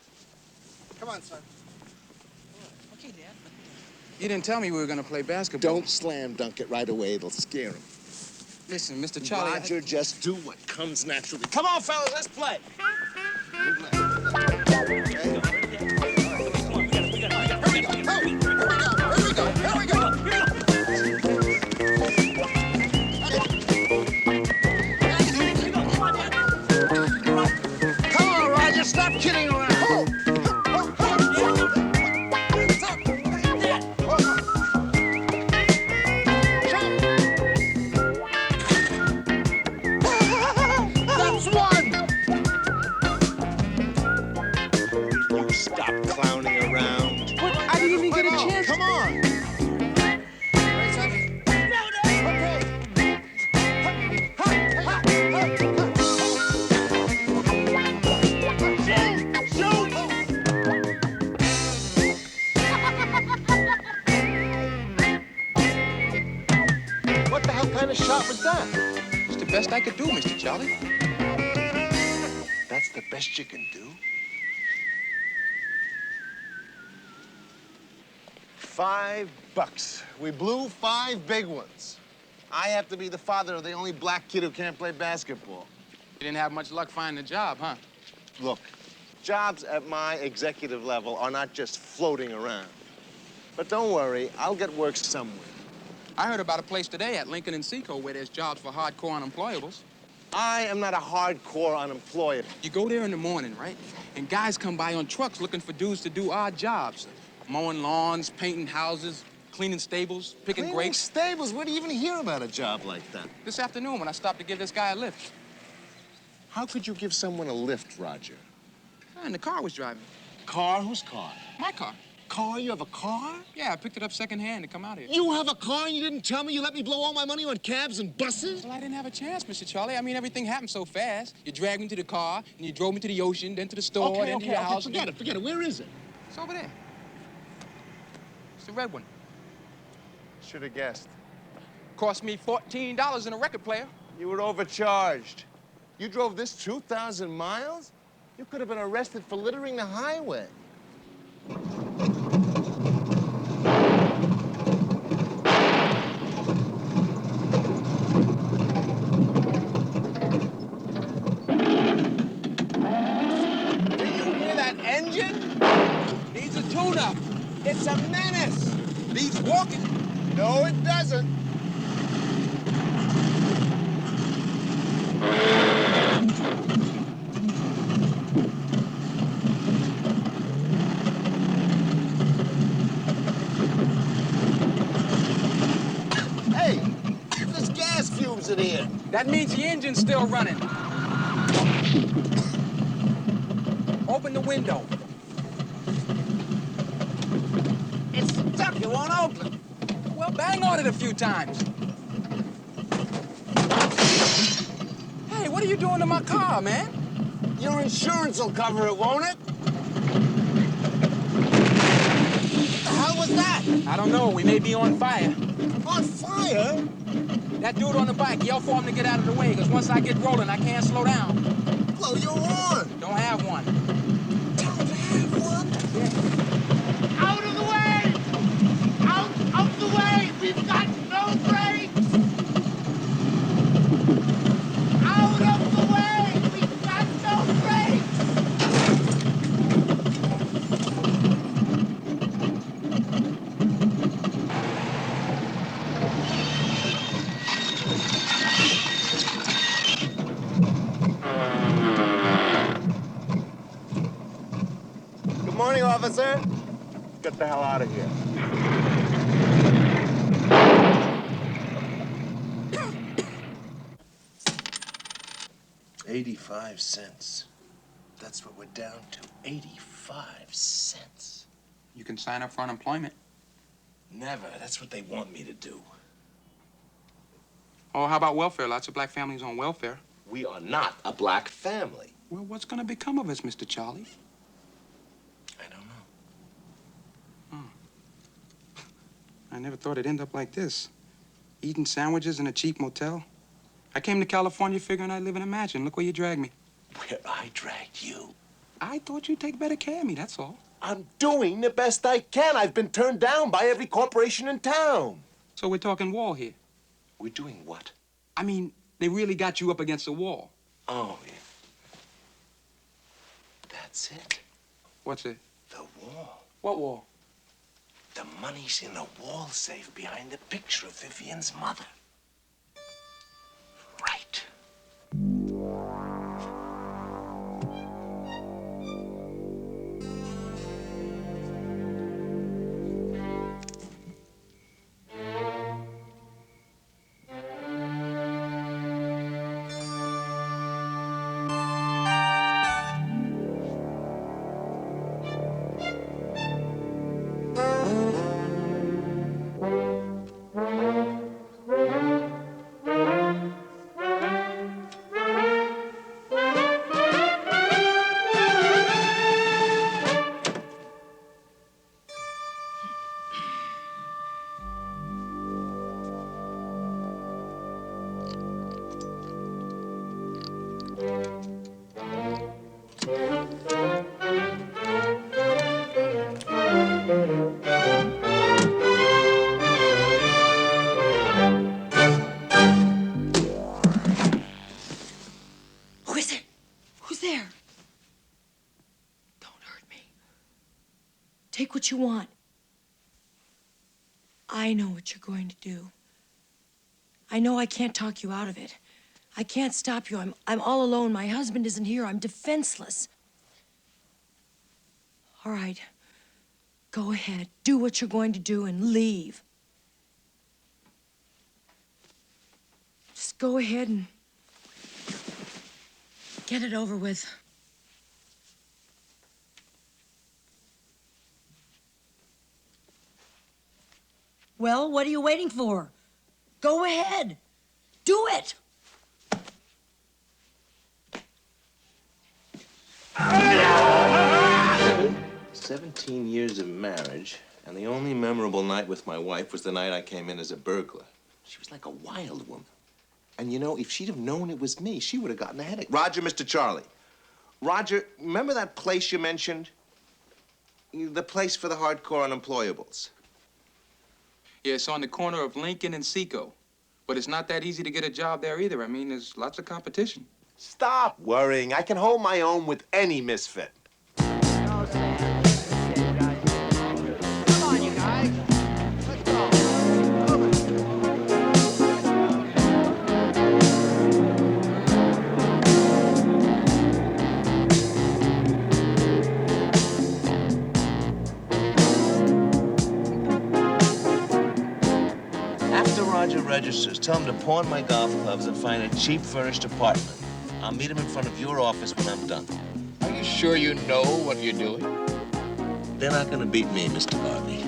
Come on, son. Okay, Dad. You didn't tell me we were going to play basketball. Don't slam dunk it right away. It'll scare him. Listen, Mr. Charlie. Roger, just do what comes naturally. Come on, fellas, let's play. Come on, Roger, stop kidding around. That's one. You stop clowning around. I didn't even get a chance. Come on. What the hell kind of shot was that? It's the best I could do, Mr. Charlie. That's the best you can do? $5. We blew 5 big ones. I have to be the father of the only black kid who can't play basketball. You didn't have much luck finding a job, huh? Look, jobs at my executive level are not just floating around. But don't worry, I'll get work somewhere. I heard about a place today at Lincoln and Seco where there's jobs for hardcore unemployables. I am not a hardcore unemployed. You go there in the morning, right? And guys come by on trucks looking for dudes to do odd jobs. Mowing lawns, painting houses, cleaning stables, picking Cleaning grapes. stables? Where do you even hear about a job like that? This afternoon when I stopped to give this guy a lift. How could you give someone a lift, Roger? And the car was driving. Car? Whose car? My car. Car? You have a car? Yeah, I picked it up secondhand to come out here. You have a car and you didn't tell me? You let me blow all my money on cabs and buses? Well, I didn't have a chance, Mr. Charlie. I mean, everything happened so fast. You dragged me to the car, and you drove me to the ocean, then to the store, then to your house. Forget it. Where is it? It's over there. It's the red one. Should have guessed. Cost me $14 in a record player. You were overcharged. You drove this 2,000 miles? You could have been arrested for littering the highway. Do you hear that engine? Needs a tune-up. It's a menace. Needs walking. No, it doesn't. Hey, there's gas fumes in here. That means the engine's still running. Open the window. It's stuck. It won't open. Well, bang on it a few times. Hey, what are you doing to my car, man? Your insurance will cover it, won't it? What the hell was that? I don't know. We may be on fire. On fire? That dude on the bike, yell for him to get out of the way, because once I get rolling, I can't slow down. Blow your horn. Don't have one. Don't have one? Yeah. Out of the way! Out of the way! We've got no brakes! Out of the way! We've got no brakes! Good morning, officer. Get the hell out of here. 85 cents. That's what we're down to. 85 cents. You can sign up for unemployment. Never. That's what they want me to do. Oh, how about welfare? Lots of black families on welfare. We are not a black family. Well, what's going to become of us, Mr. Charlie? I don't know. I never thought it'd end up like this. Eating sandwiches in a cheap motel. I came to California figuring I'd live in a mansion. Look where you dragged me. Where I dragged you. I thought you'd take better care of me, that's all. I'm doing the best I can. I've been turned down by every corporation in town. So we're talking wall here. We're doing what? I mean, they really got you up against the wall. Oh, yeah. That's it. What's it? The wall. What wall? The money's in the wall safe behind the picture of Vivian's mother. Right. Who is it? Who's there? Don't hurt me. Take what you want. I know what you're going to do. I know I can't talk you out of it. I can't stop you. I'm all alone. My husband isn't here. I'm defenseless. All right. Go ahead. Do what you're going to do and leave. Just go ahead and get it over with. Well, what are you waiting for? Go ahead. Do it. 17 years of marriage, and the only memorable night with my wife was the night I came in as a burglar. She was like a wild woman. And you know, if she'd have known it was me, she would have gotten a headache. Roger, Mr. Charlie. Roger, remember that place you mentioned? The place for the hardcore unemployables. Yeah, it's on the corner of Lincoln and Segal. But it's not that easy to get a job there either. I mean, there's lots of competition. Stop worrying. I can hold my own with any misfit. After Roger registers, tell him to pawn my golf clubs and find a cheap furnished apartment. I'll meet him in front of your office when I'm done. Are you sure you know what you're doing? They're not gonna beat me, Mr. Barney.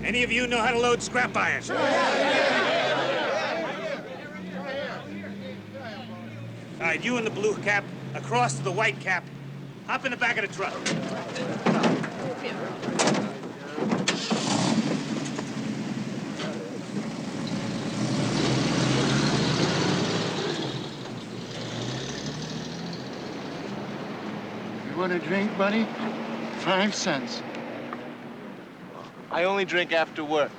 Any of you know how to load scrap iron? All right, you in the blue cap, across to the white cap. Hop in the back of the truck. You want a drink, buddy? 5 cents. I only drink after work.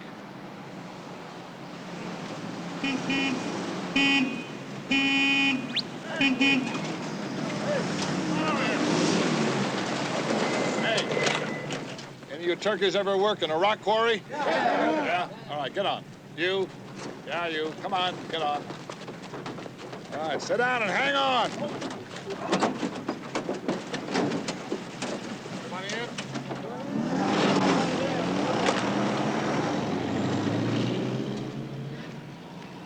Any of you turkeys ever work in a rock quarry? Yeah? All right, get on. You. Yeah, you. Come on, get on. All right, sit down and hang on. Everybody in?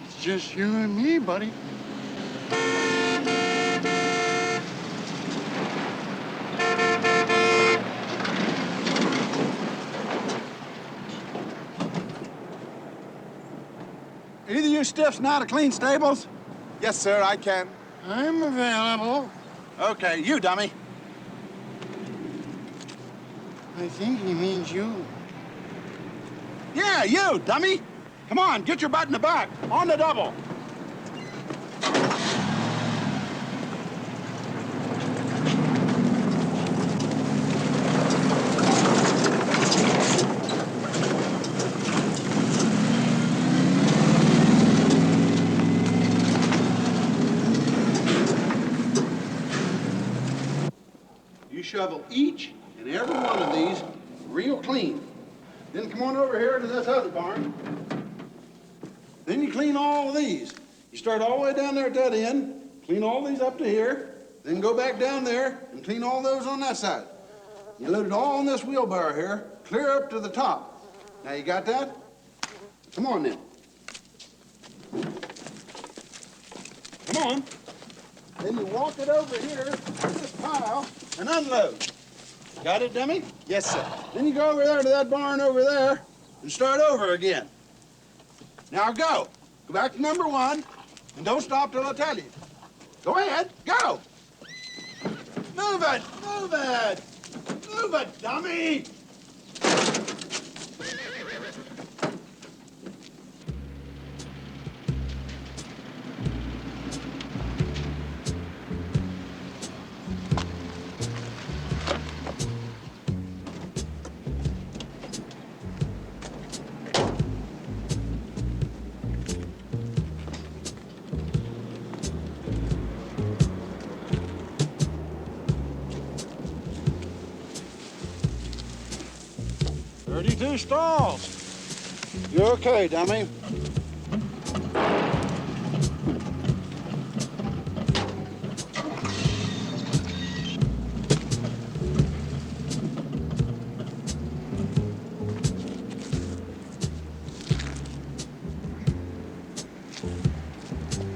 It's just you and me, buddy. Either you stiffs know how to clean stables? Yes, sir, I can. I'm available. Okay, you dummy. I think he means you. Yeah, you dummy. Come on, get your butt in the back. On the double. You shovel each and every one of these real clean. Then come on over here to this other barn. Then you clean all of these. You start all the way down there at that end, clean all these up to here, then go back down there and clean all those on that side. You load it all on this wheelbarrow here, clear up to the top. Now you got that? Come on then. Come on. Then you walk it over here to this pile and unload. Got it, dummy? Yes, sir. Then you go over there to that barn over there and start over again. Now go. Go back to number 1 and don't stop till I tell you. Go ahead. Go. Move it. Move it. Move it, dummy. 2 stalls. You're okay, dummy.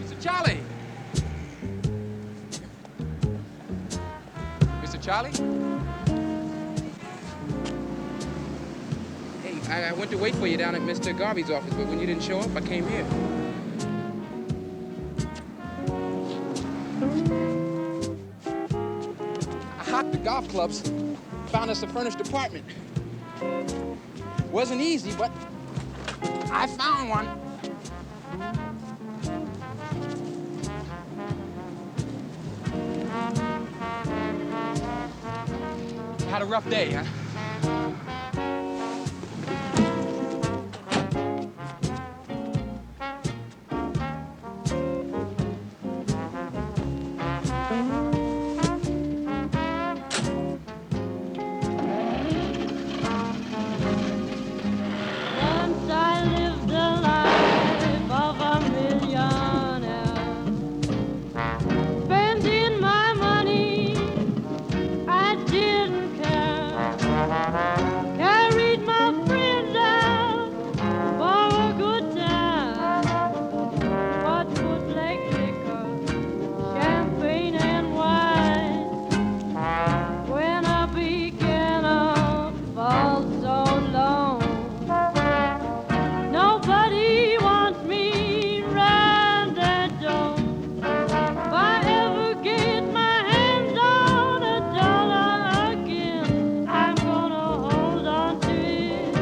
Mr. Charlie! Mr. Charlie? Hey, I went to wait for you down at Mr. Garvey's office, but when you didn't show up, I came here. I hocked the golf clubs, found us a furnished apartment. Wasn't easy, but I found one. Had a rough day, huh? Once I lived the life of a millionaire, spending my money, I didn't care. Carried my friends out for a good time. What bootleg liquor, champagne and wine. When I began to fall so low, nobody wants me round that door. If I ever get my hands on $1 again, I'm gonna hold on to it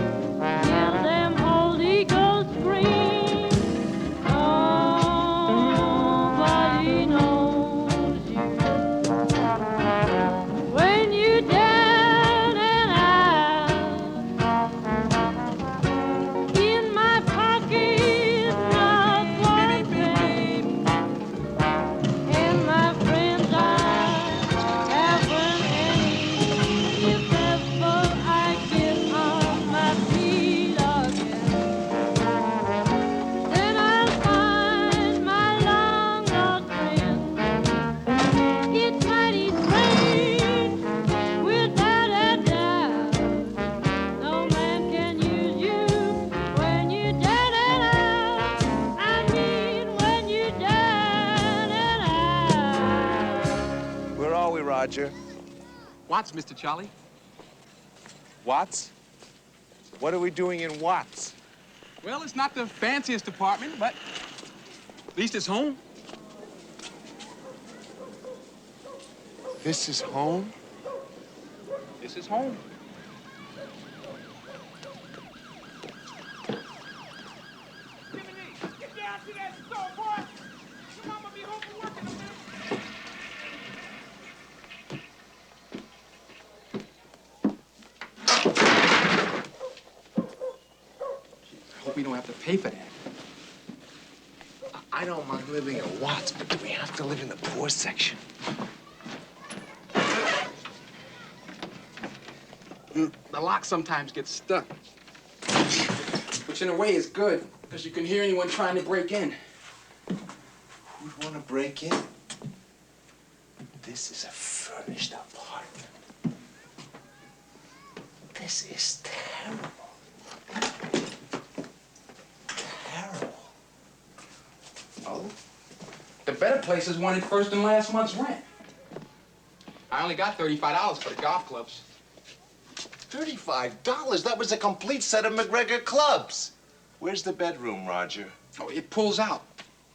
till them Holy Ghost scream. Nobody knows you when you're down and out. In my pocket, not one penny, and my friends I haven't any. If ever I get on my feet again, then I'll find my long lost friend. It's mighty strange, without a doubt. No man can use you when you're down and out. I mean, when you're down and out. Where are we, Roger? Watts, Mr. Charlie. Watts? What are we doing in Watts? Well, it's not the fanciest apartment, but at least it's home. This is home? This is home. Get down to that store, boy. Your mama be home from work in a minute. I hope we don't have to pay for that. I don't mind living in Watts, but do we have to live in the poor section? The lock sometimes gets stuck. Which in a way is good, because you can hear anyone trying to break in. Who'd want to break in? This is a furnished apartment. This is terrible. Terrible. Oh? The better places wanted first and last month's rent. I only got $35 for the golf clubs. $35? That was a complete set of McGregor clubs. Where's the bedroom, Roger? Oh, it pulls out.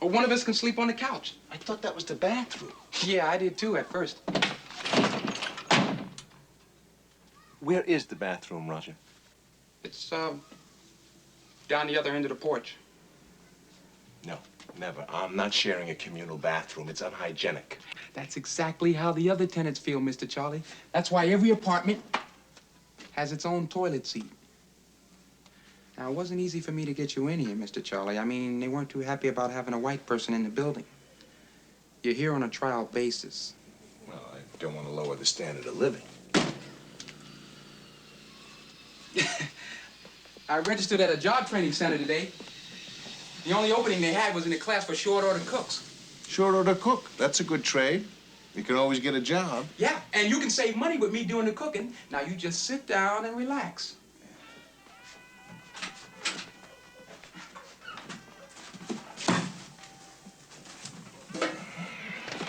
Or one of us can sleep on the couch. I thought that was the bathroom. Yeah, I did too at first. Where is the bathroom, Roger? It's, down the other end of the porch. No, never. I'm not sharing a communal bathroom. It's unhygienic. That's exactly how the other tenants feel, Mr. Charlie. That's why every apartment has its own toilet seat. Now, it wasn't easy for me to get you in here, Mr. Charlie. I mean, they weren't too happy about having a white person in the building. You're here on a trial basis. Well, I don't want to lower the standard of living. I registered at a job training center today. The only opening they had was in a class for short order cooks. Short order cook. That's a good trade. You can always get a job. Yeah, and you can save money with me doing the cooking. Now you just sit down and relax.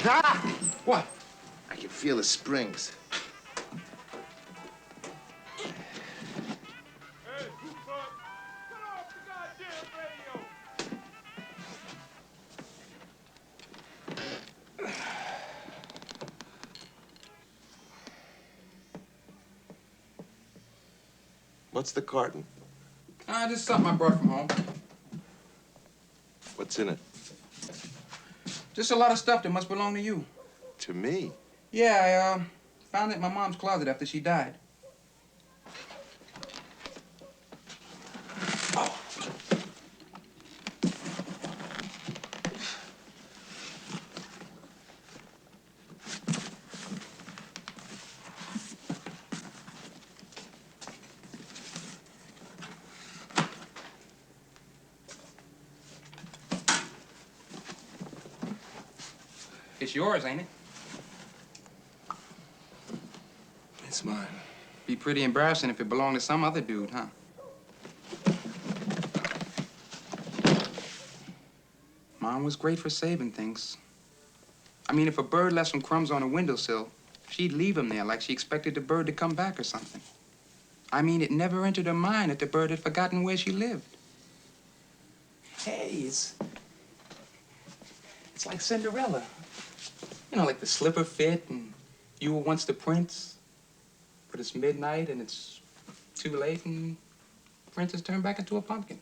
Ah! What? I can feel the springs. What's the carton? Just something I brought from home. What's in it? Just a lot of stuff that must belong to you. To me? Yeah, I found it in my mom's closet after she died. It's yours, ain't it? It's mine. Be pretty embarrassing if it belonged to some other dude, huh? Mom was great for saving things. I mean, if a bird left some crumbs on a windowsill, she'd leave them there like she expected the bird to come back or something. I mean, it never entered her mind that the bird had forgotten where she lived. Hey, it's like Cinderella. You know, like the slipper fit and you were once the prince, but it's midnight and it's too late and the prince has turned back into a pumpkin.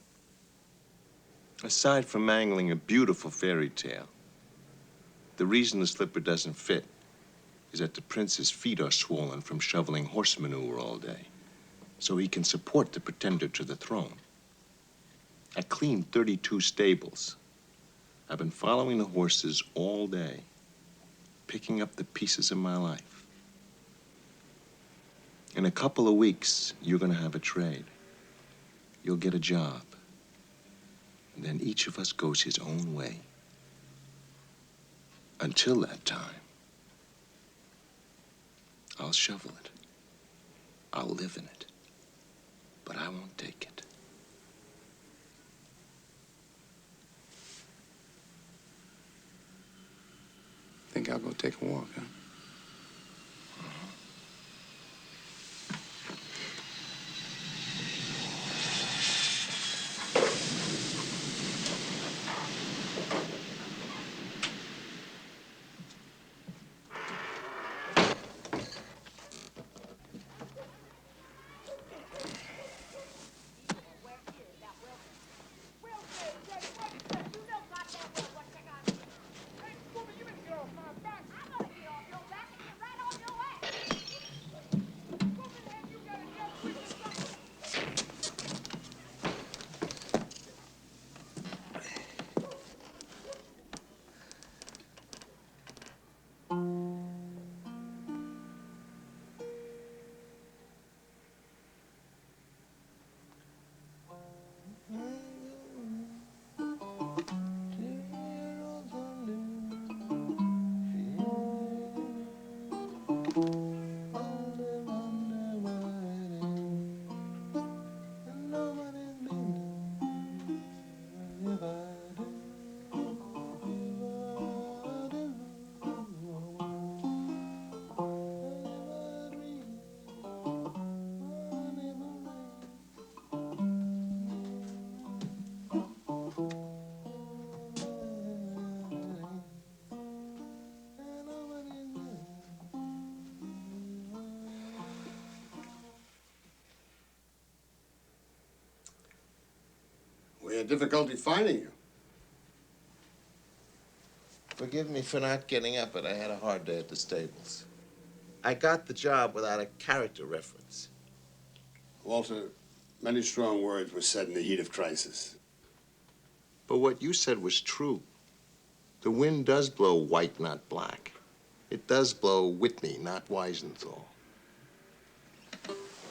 Aside from mangling a beautiful fairy tale, the reason the slipper doesn't fit is that the prince's feet are swollen from shoveling horse manure all day, so he can support the pretender to the throne. I cleaned 32 stables. I've been following the horses all day, picking up the pieces of my life. In a couple of weeks, you're gonna have a trade. You'll get a job. And then each of us goes his own way. Until that time, I'll shovel it. I'll live in it. But I won't take it. Think I'll go take a walk, huh? We had difficulty finding you. Forgive me for not getting up, but I had a hard day at the stables. I got the job without a character reference. Walter, many strong words were said in the heat of crisis. But what you said was true. The wind does blow white, not black. It does blow Whitney, not Weisenthal.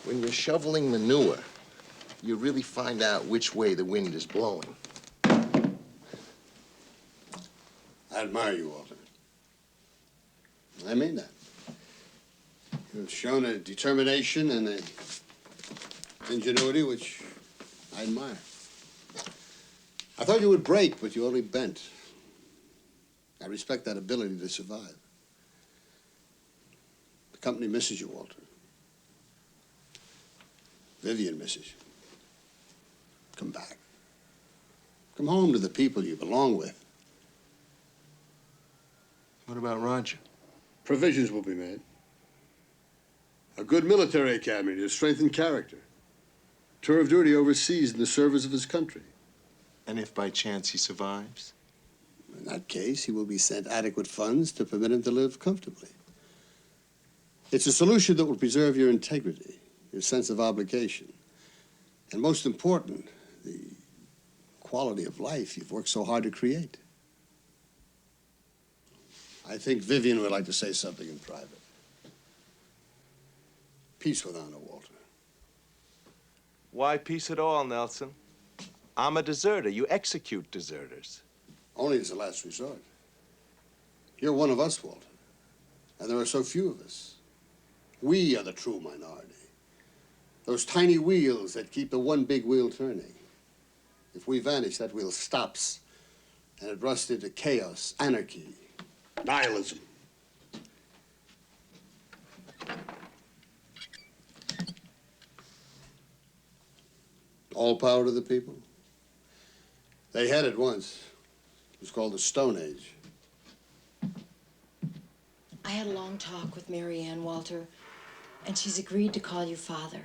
When you're shoveling manure, you really find out which way the wind is blowing. I admire you, Walter. I mean that. You've shown a determination and an ingenuity which I admire. I thought you would break, but you only bent. I respect that ability to survive. The company misses you, Walter. Vivian misses you. Come back. Come home to the people you belong with. What about Roger? Provisions will be made. A good military academy to strengthen character. Tour of duty overseas in the service of his country. And if by chance he survives? In that case, he will be sent adequate funds to permit him to live comfortably. It's a solution that will preserve your integrity, your sense of obligation, and most important, the quality of life you've worked so hard to create. I think Vivian would like to say something in private. Peace with honor, Walter. Why peace at all, Nelson? I'm a deserter. You execute deserters. Only as a last resort. You're one of us, Walter. And there are so few of us. We are the true minority. Those tiny wheels that keep the one big wheel turning. If we vanish, that wheel stops. And it rusts into chaos, anarchy, nihilism. All power to the people. They had it once. It was called the Stone Age. I had a long talk with Mary Ann, Walter, and she's agreed to call you father.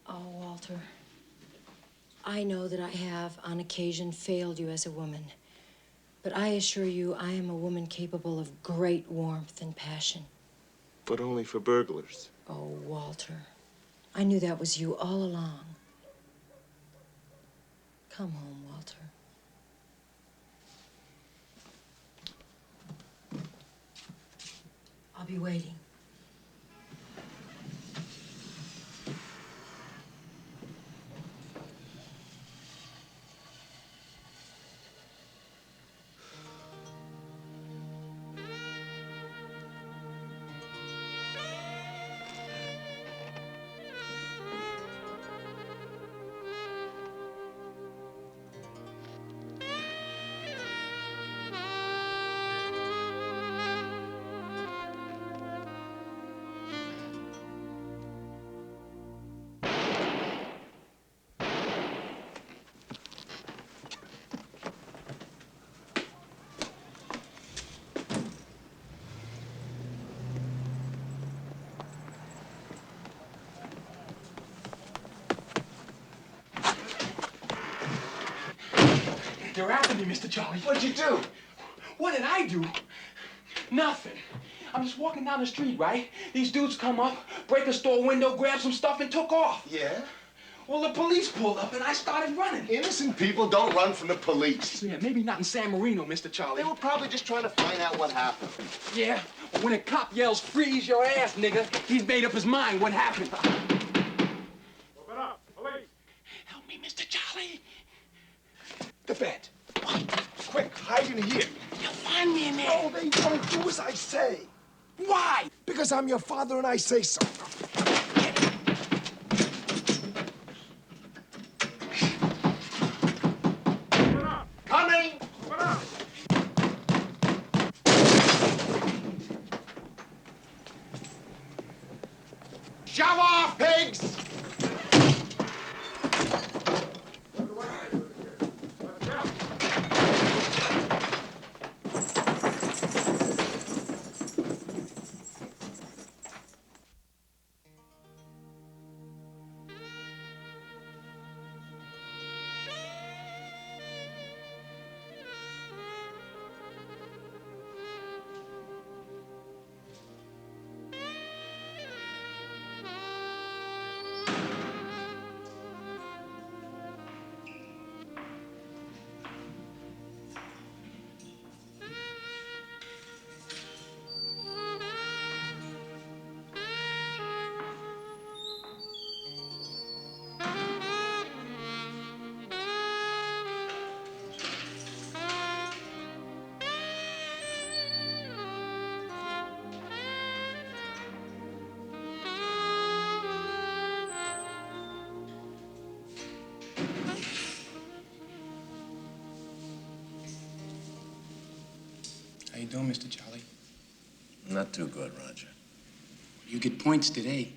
Oh, Walter, I know that I have, on occasion, failed you as a woman. But I assure you, I am a woman capable of great warmth and passion. But only for burglars. Oh, Walter, I knew that was you all along. Come home, Walter. I'll be waiting. They're after me, Mr. Charlie. What'd you do? What did I do? Nothing. I'm just walking down the street, right? These dudes come up, break a store window, grab some stuff, and took off. Yeah? Well, the police pulled up, and I started running. Innocent people don't run from the police. Yeah, maybe not in San Marino, Mr. Charlie. They were probably just trying to find out what happened. Yeah, but when a cop yells, "Freeze your ass, nigga," he's made up his mind what happened. Open up, police. Help me, Mr. Charlie. The bed. Quick, hide in here. You'll find me in there. No, they won't do as I say. Why? Because I'm your father and I say so. Coming! Open up! Shove off, pigs! you doing, Mr. Charlie? Not too good, Roger. You get points today.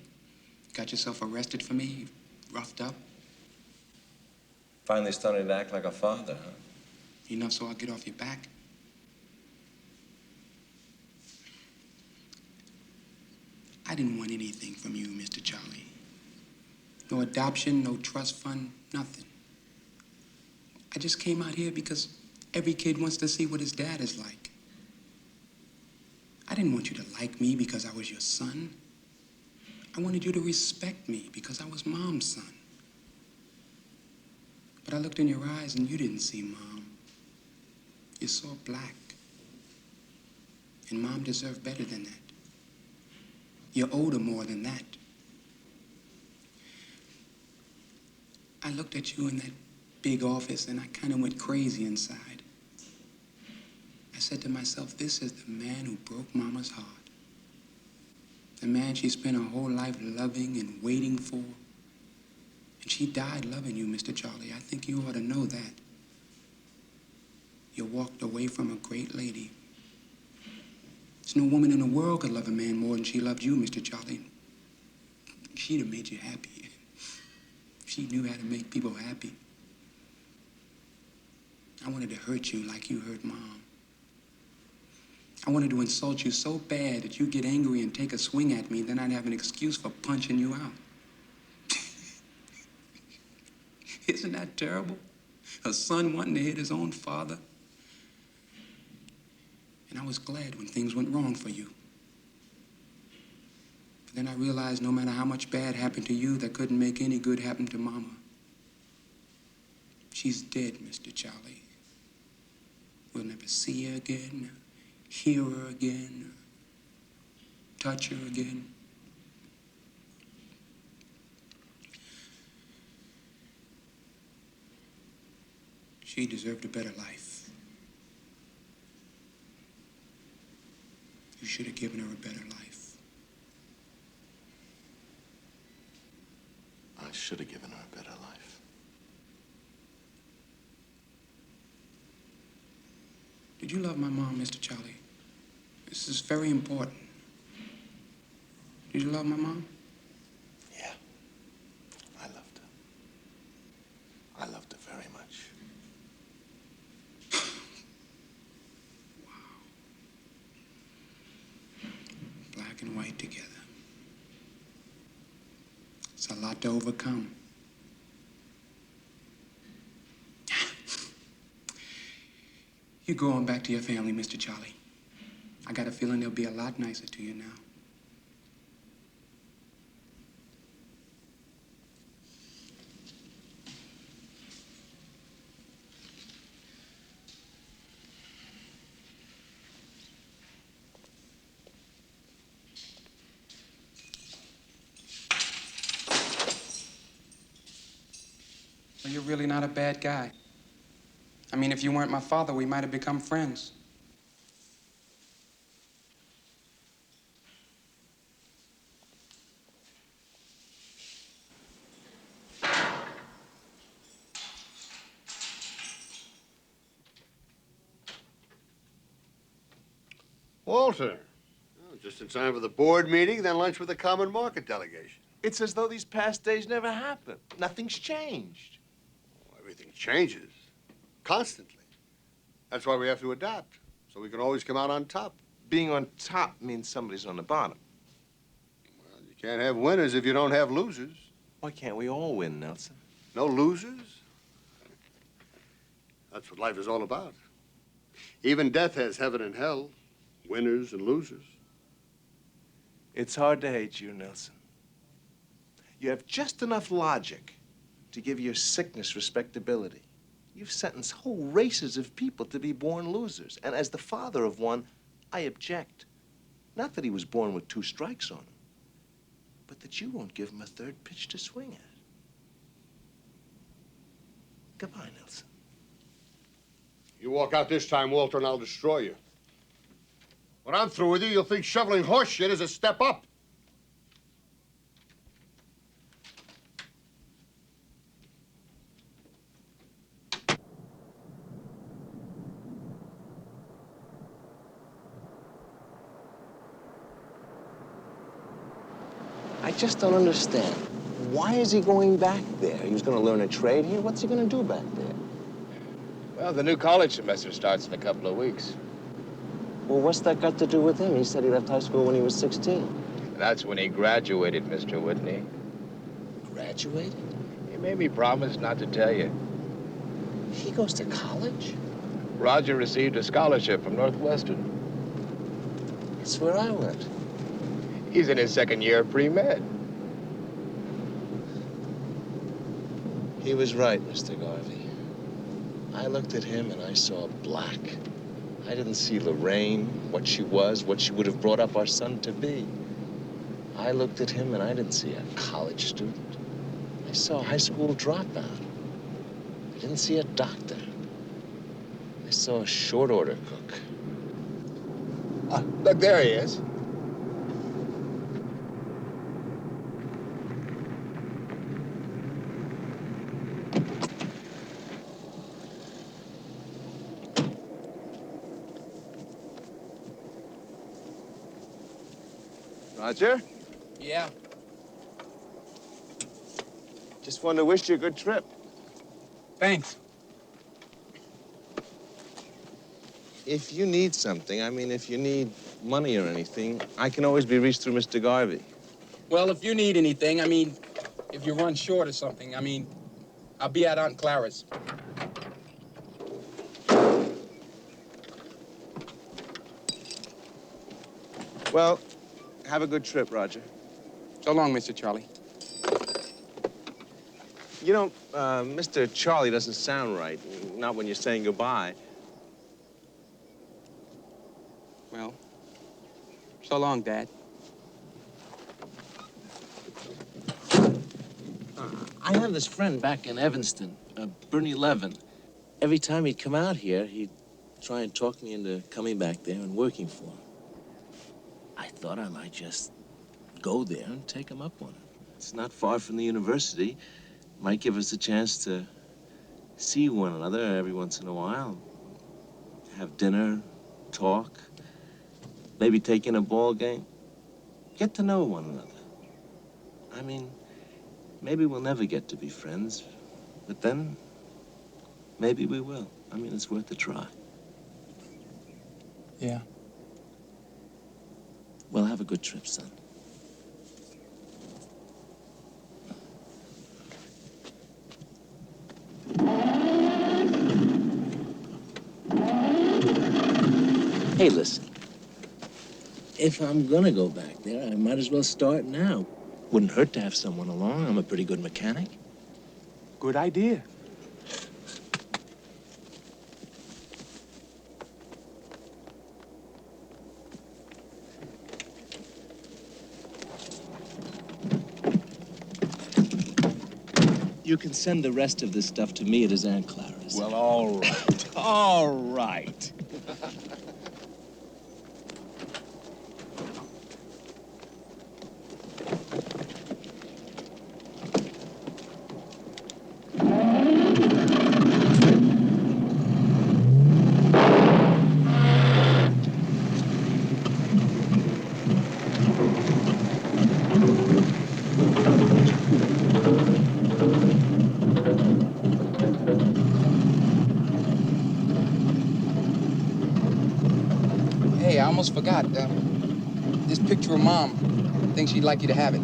Got yourself arrested for me, roughed up. Finally starting to act like a father, huh? Enough so I'll get off your back. I didn't want anything from you, Mr. Charlie. No adoption, no trust fund, nothing. I just came out here because every kid wants to see what his dad is like. I didn't want you to like me because I was your son. I wanted you to respect me because I was Mom's son. But I looked in your eyes and you didn't see Mom. You saw black. And Mom deserved better than that. You owed her more than that. I looked at you in that big office and I kind of went crazy inside. I said to myself, this is the man who broke Mama's heart. The man she spent her whole life loving and waiting for. And she died loving you, Mr. Charlie. I think you ought to know that. You walked away from a great lady. There's no woman in the world could love a man more than she loved you, Mr. Charlie. She'd have made you happy. She knew how to make people happy. I wanted to hurt you like you hurt Mom. I wanted to insult you so bad that you'd get angry and take a swing at me, then I'd have an excuse for punching you out. Isn't that terrible? A son wanting to hit his own father. And I was glad when things went wrong for you. But then I realized no matter how much bad happened to you, that couldn't make any good happen to Mama. She's dead, Mr. Charlie. We'll never see her again, hear her again, touch her again. She deserved a better life. You should have given her a better life. I should have given her a better life. Did you love my mom, Mr. Charlie? This is very important. Did you love my mom? Yeah. I loved her. I loved her very much. Black and white together. It's a lot to overcome. You go on back to your family, Mr. Charlie. I got a feeling they'll be a lot nicer to you now. Well, you're really not a bad guy. I mean, if you weren't my father, we might have become friends. Walter. Oh, just in time for the board meeting, then lunch with the Common Market delegation. It's as though these past days never happened. Nothing's changed. Well, everything changes. Constantly. That's why we have to adapt, so we can always come out on top. Being on top means somebody's on the bottom. Well, you can't have winners if you don't have losers. Why can't we all win, Nelson? No losers? That's what life is all about. Even death has heaven and hell, winners and losers. It's hard to hate you, Nelson. You have just enough logic to give your sickness respectability. You've sentenced whole races of people to be born losers. And as the father of one, I object. Not that he was born with 2 strikes on him, but that you won't give him a 3rd pitch to swing at. Goodbye, Nelson. You walk out this time, Walter, and I'll destroy you. When I'm through with you, you'll think shoveling horse shit is a step up. just don't understand. Why is he going back there? He was going to learn a trade here. What's he going to do back there? Well, the new college semester starts in a couple of weeks. Well, what's that got to do with him? He said he left high school when he was 16. That's when he graduated, Mr. Whitney. Graduated? He made me promise not to tell you. He goes to college? Roger received a scholarship from Northwestern. That's where I went. He's in his second year of pre-med. He was right, Mr. Garvey. I looked at him and I saw black. I didn't see Lorraine, what she was, what she would have brought up our son to be. I looked at him and I didn't see a college student. I saw a high school dropout. I didn't see a doctor. I saw a short order cook. Look, there he is. Roger? Yeah. Just wanted to wish you a good trip. Thanks. If you need something, I mean, if you need money or anything, I can always be reached through Mr. Garvey. Well, if you need anything, I mean, if you run short or something, I mean, I'll be at Aunt Clara's. Well, have a good trip, Roger. So long, Mr. Charlie. You know, Mr. Charlie doesn't sound right, not when you're saying goodbye. Well, so long, Dad. I have this friend back in Evanston, Bernie Levin. Every time he'd come out here, he'd try and talk me into coming back there and working for him. I thought I might just go there and take him up on it. It's not far from the university. Might give us a chance to see one another every once in a while. Have dinner, talk, maybe take in a ball game. Get to know one another. I mean, maybe we'll never get to be friends, but then maybe we will. I mean, it's worth a try. Yeah. Well, have a good trip, son. Hey, listen. If I'm gonna go back there, I might as well start now. Wouldn't hurt to have someone along. I'm a pretty good mechanic. Good idea. You can send the rest of this stuff to me at his Aunt Clara's. Well, all right. All right. Hey, I almost forgot. This picture of Mom. I think she'd like you to have it.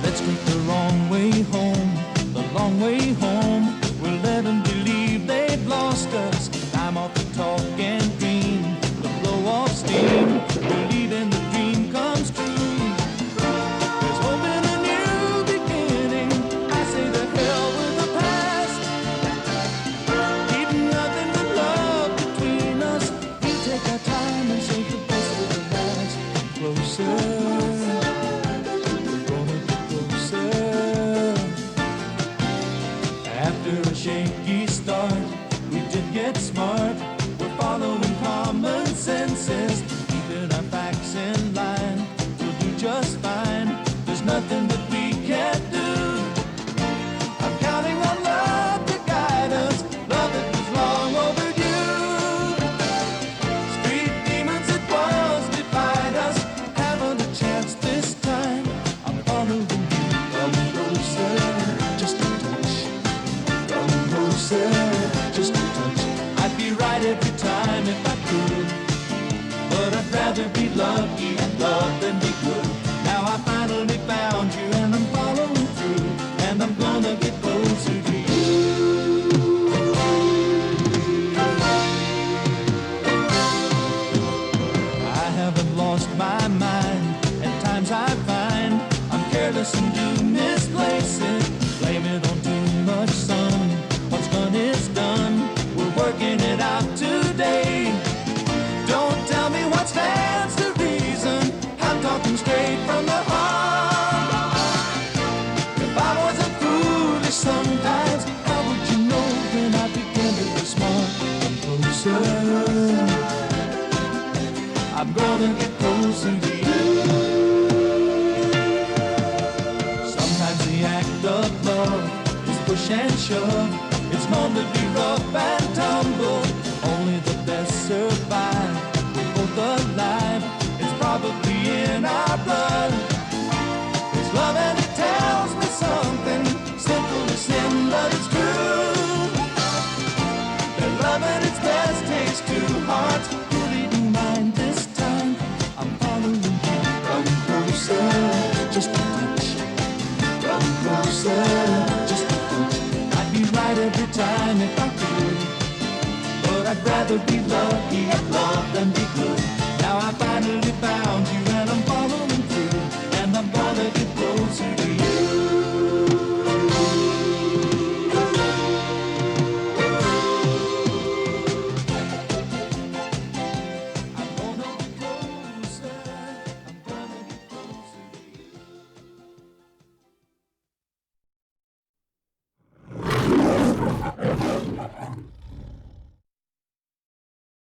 Let's take the long way home, the long way home. We'll let them believe they've lost us. Time off the talk and dream, the blow off steam. Believing the dream comes true. There's hope in a new beginning. I say the hell with the past. Keep nothing but love between us. We take our time and save the best for the last. Closer. After a shaky start, we did get smart. We're nothing that we can't do. I'm counting on love to guide us, love that was long overdue. Street demons it was divide us, haven't a chance this time. I'm following you, come closer, just a touch. Come closer, just a touch. I'd be right every time if I could, but I'd rather be lucky and love than be good. Now I finally found you and I'm following through, and I'm gonna get closer to you. I haven't lost my mind. At times I find I'm careless and do misplace it. Blame it on too much sun. What's done is done. We're working it out today. Don't tell me what stands to reason. I'm talking straight from the heart. If I wasn't foolish sometimes, how would you know when I begin to be smart? Come closer. I'm gonna get closer to you. Sometimes the act of love is push and shove. It's known to be rough and tumble. Only the best survive. We're both alive. It's probably in our blood. It's love and it tells me something simple as sin, but it's true. That love and its best takes two hearts. You'll even mind this time. I'm following you. Come closer, just a touch. Come closer, just a touch. I'd be right every time if I could, but I'd rather be lucky at love than be good. Now I finally found you and I'm following through, and I'm gonna get closer to you. I'm gonna get closer, I'm gonna get closer to you.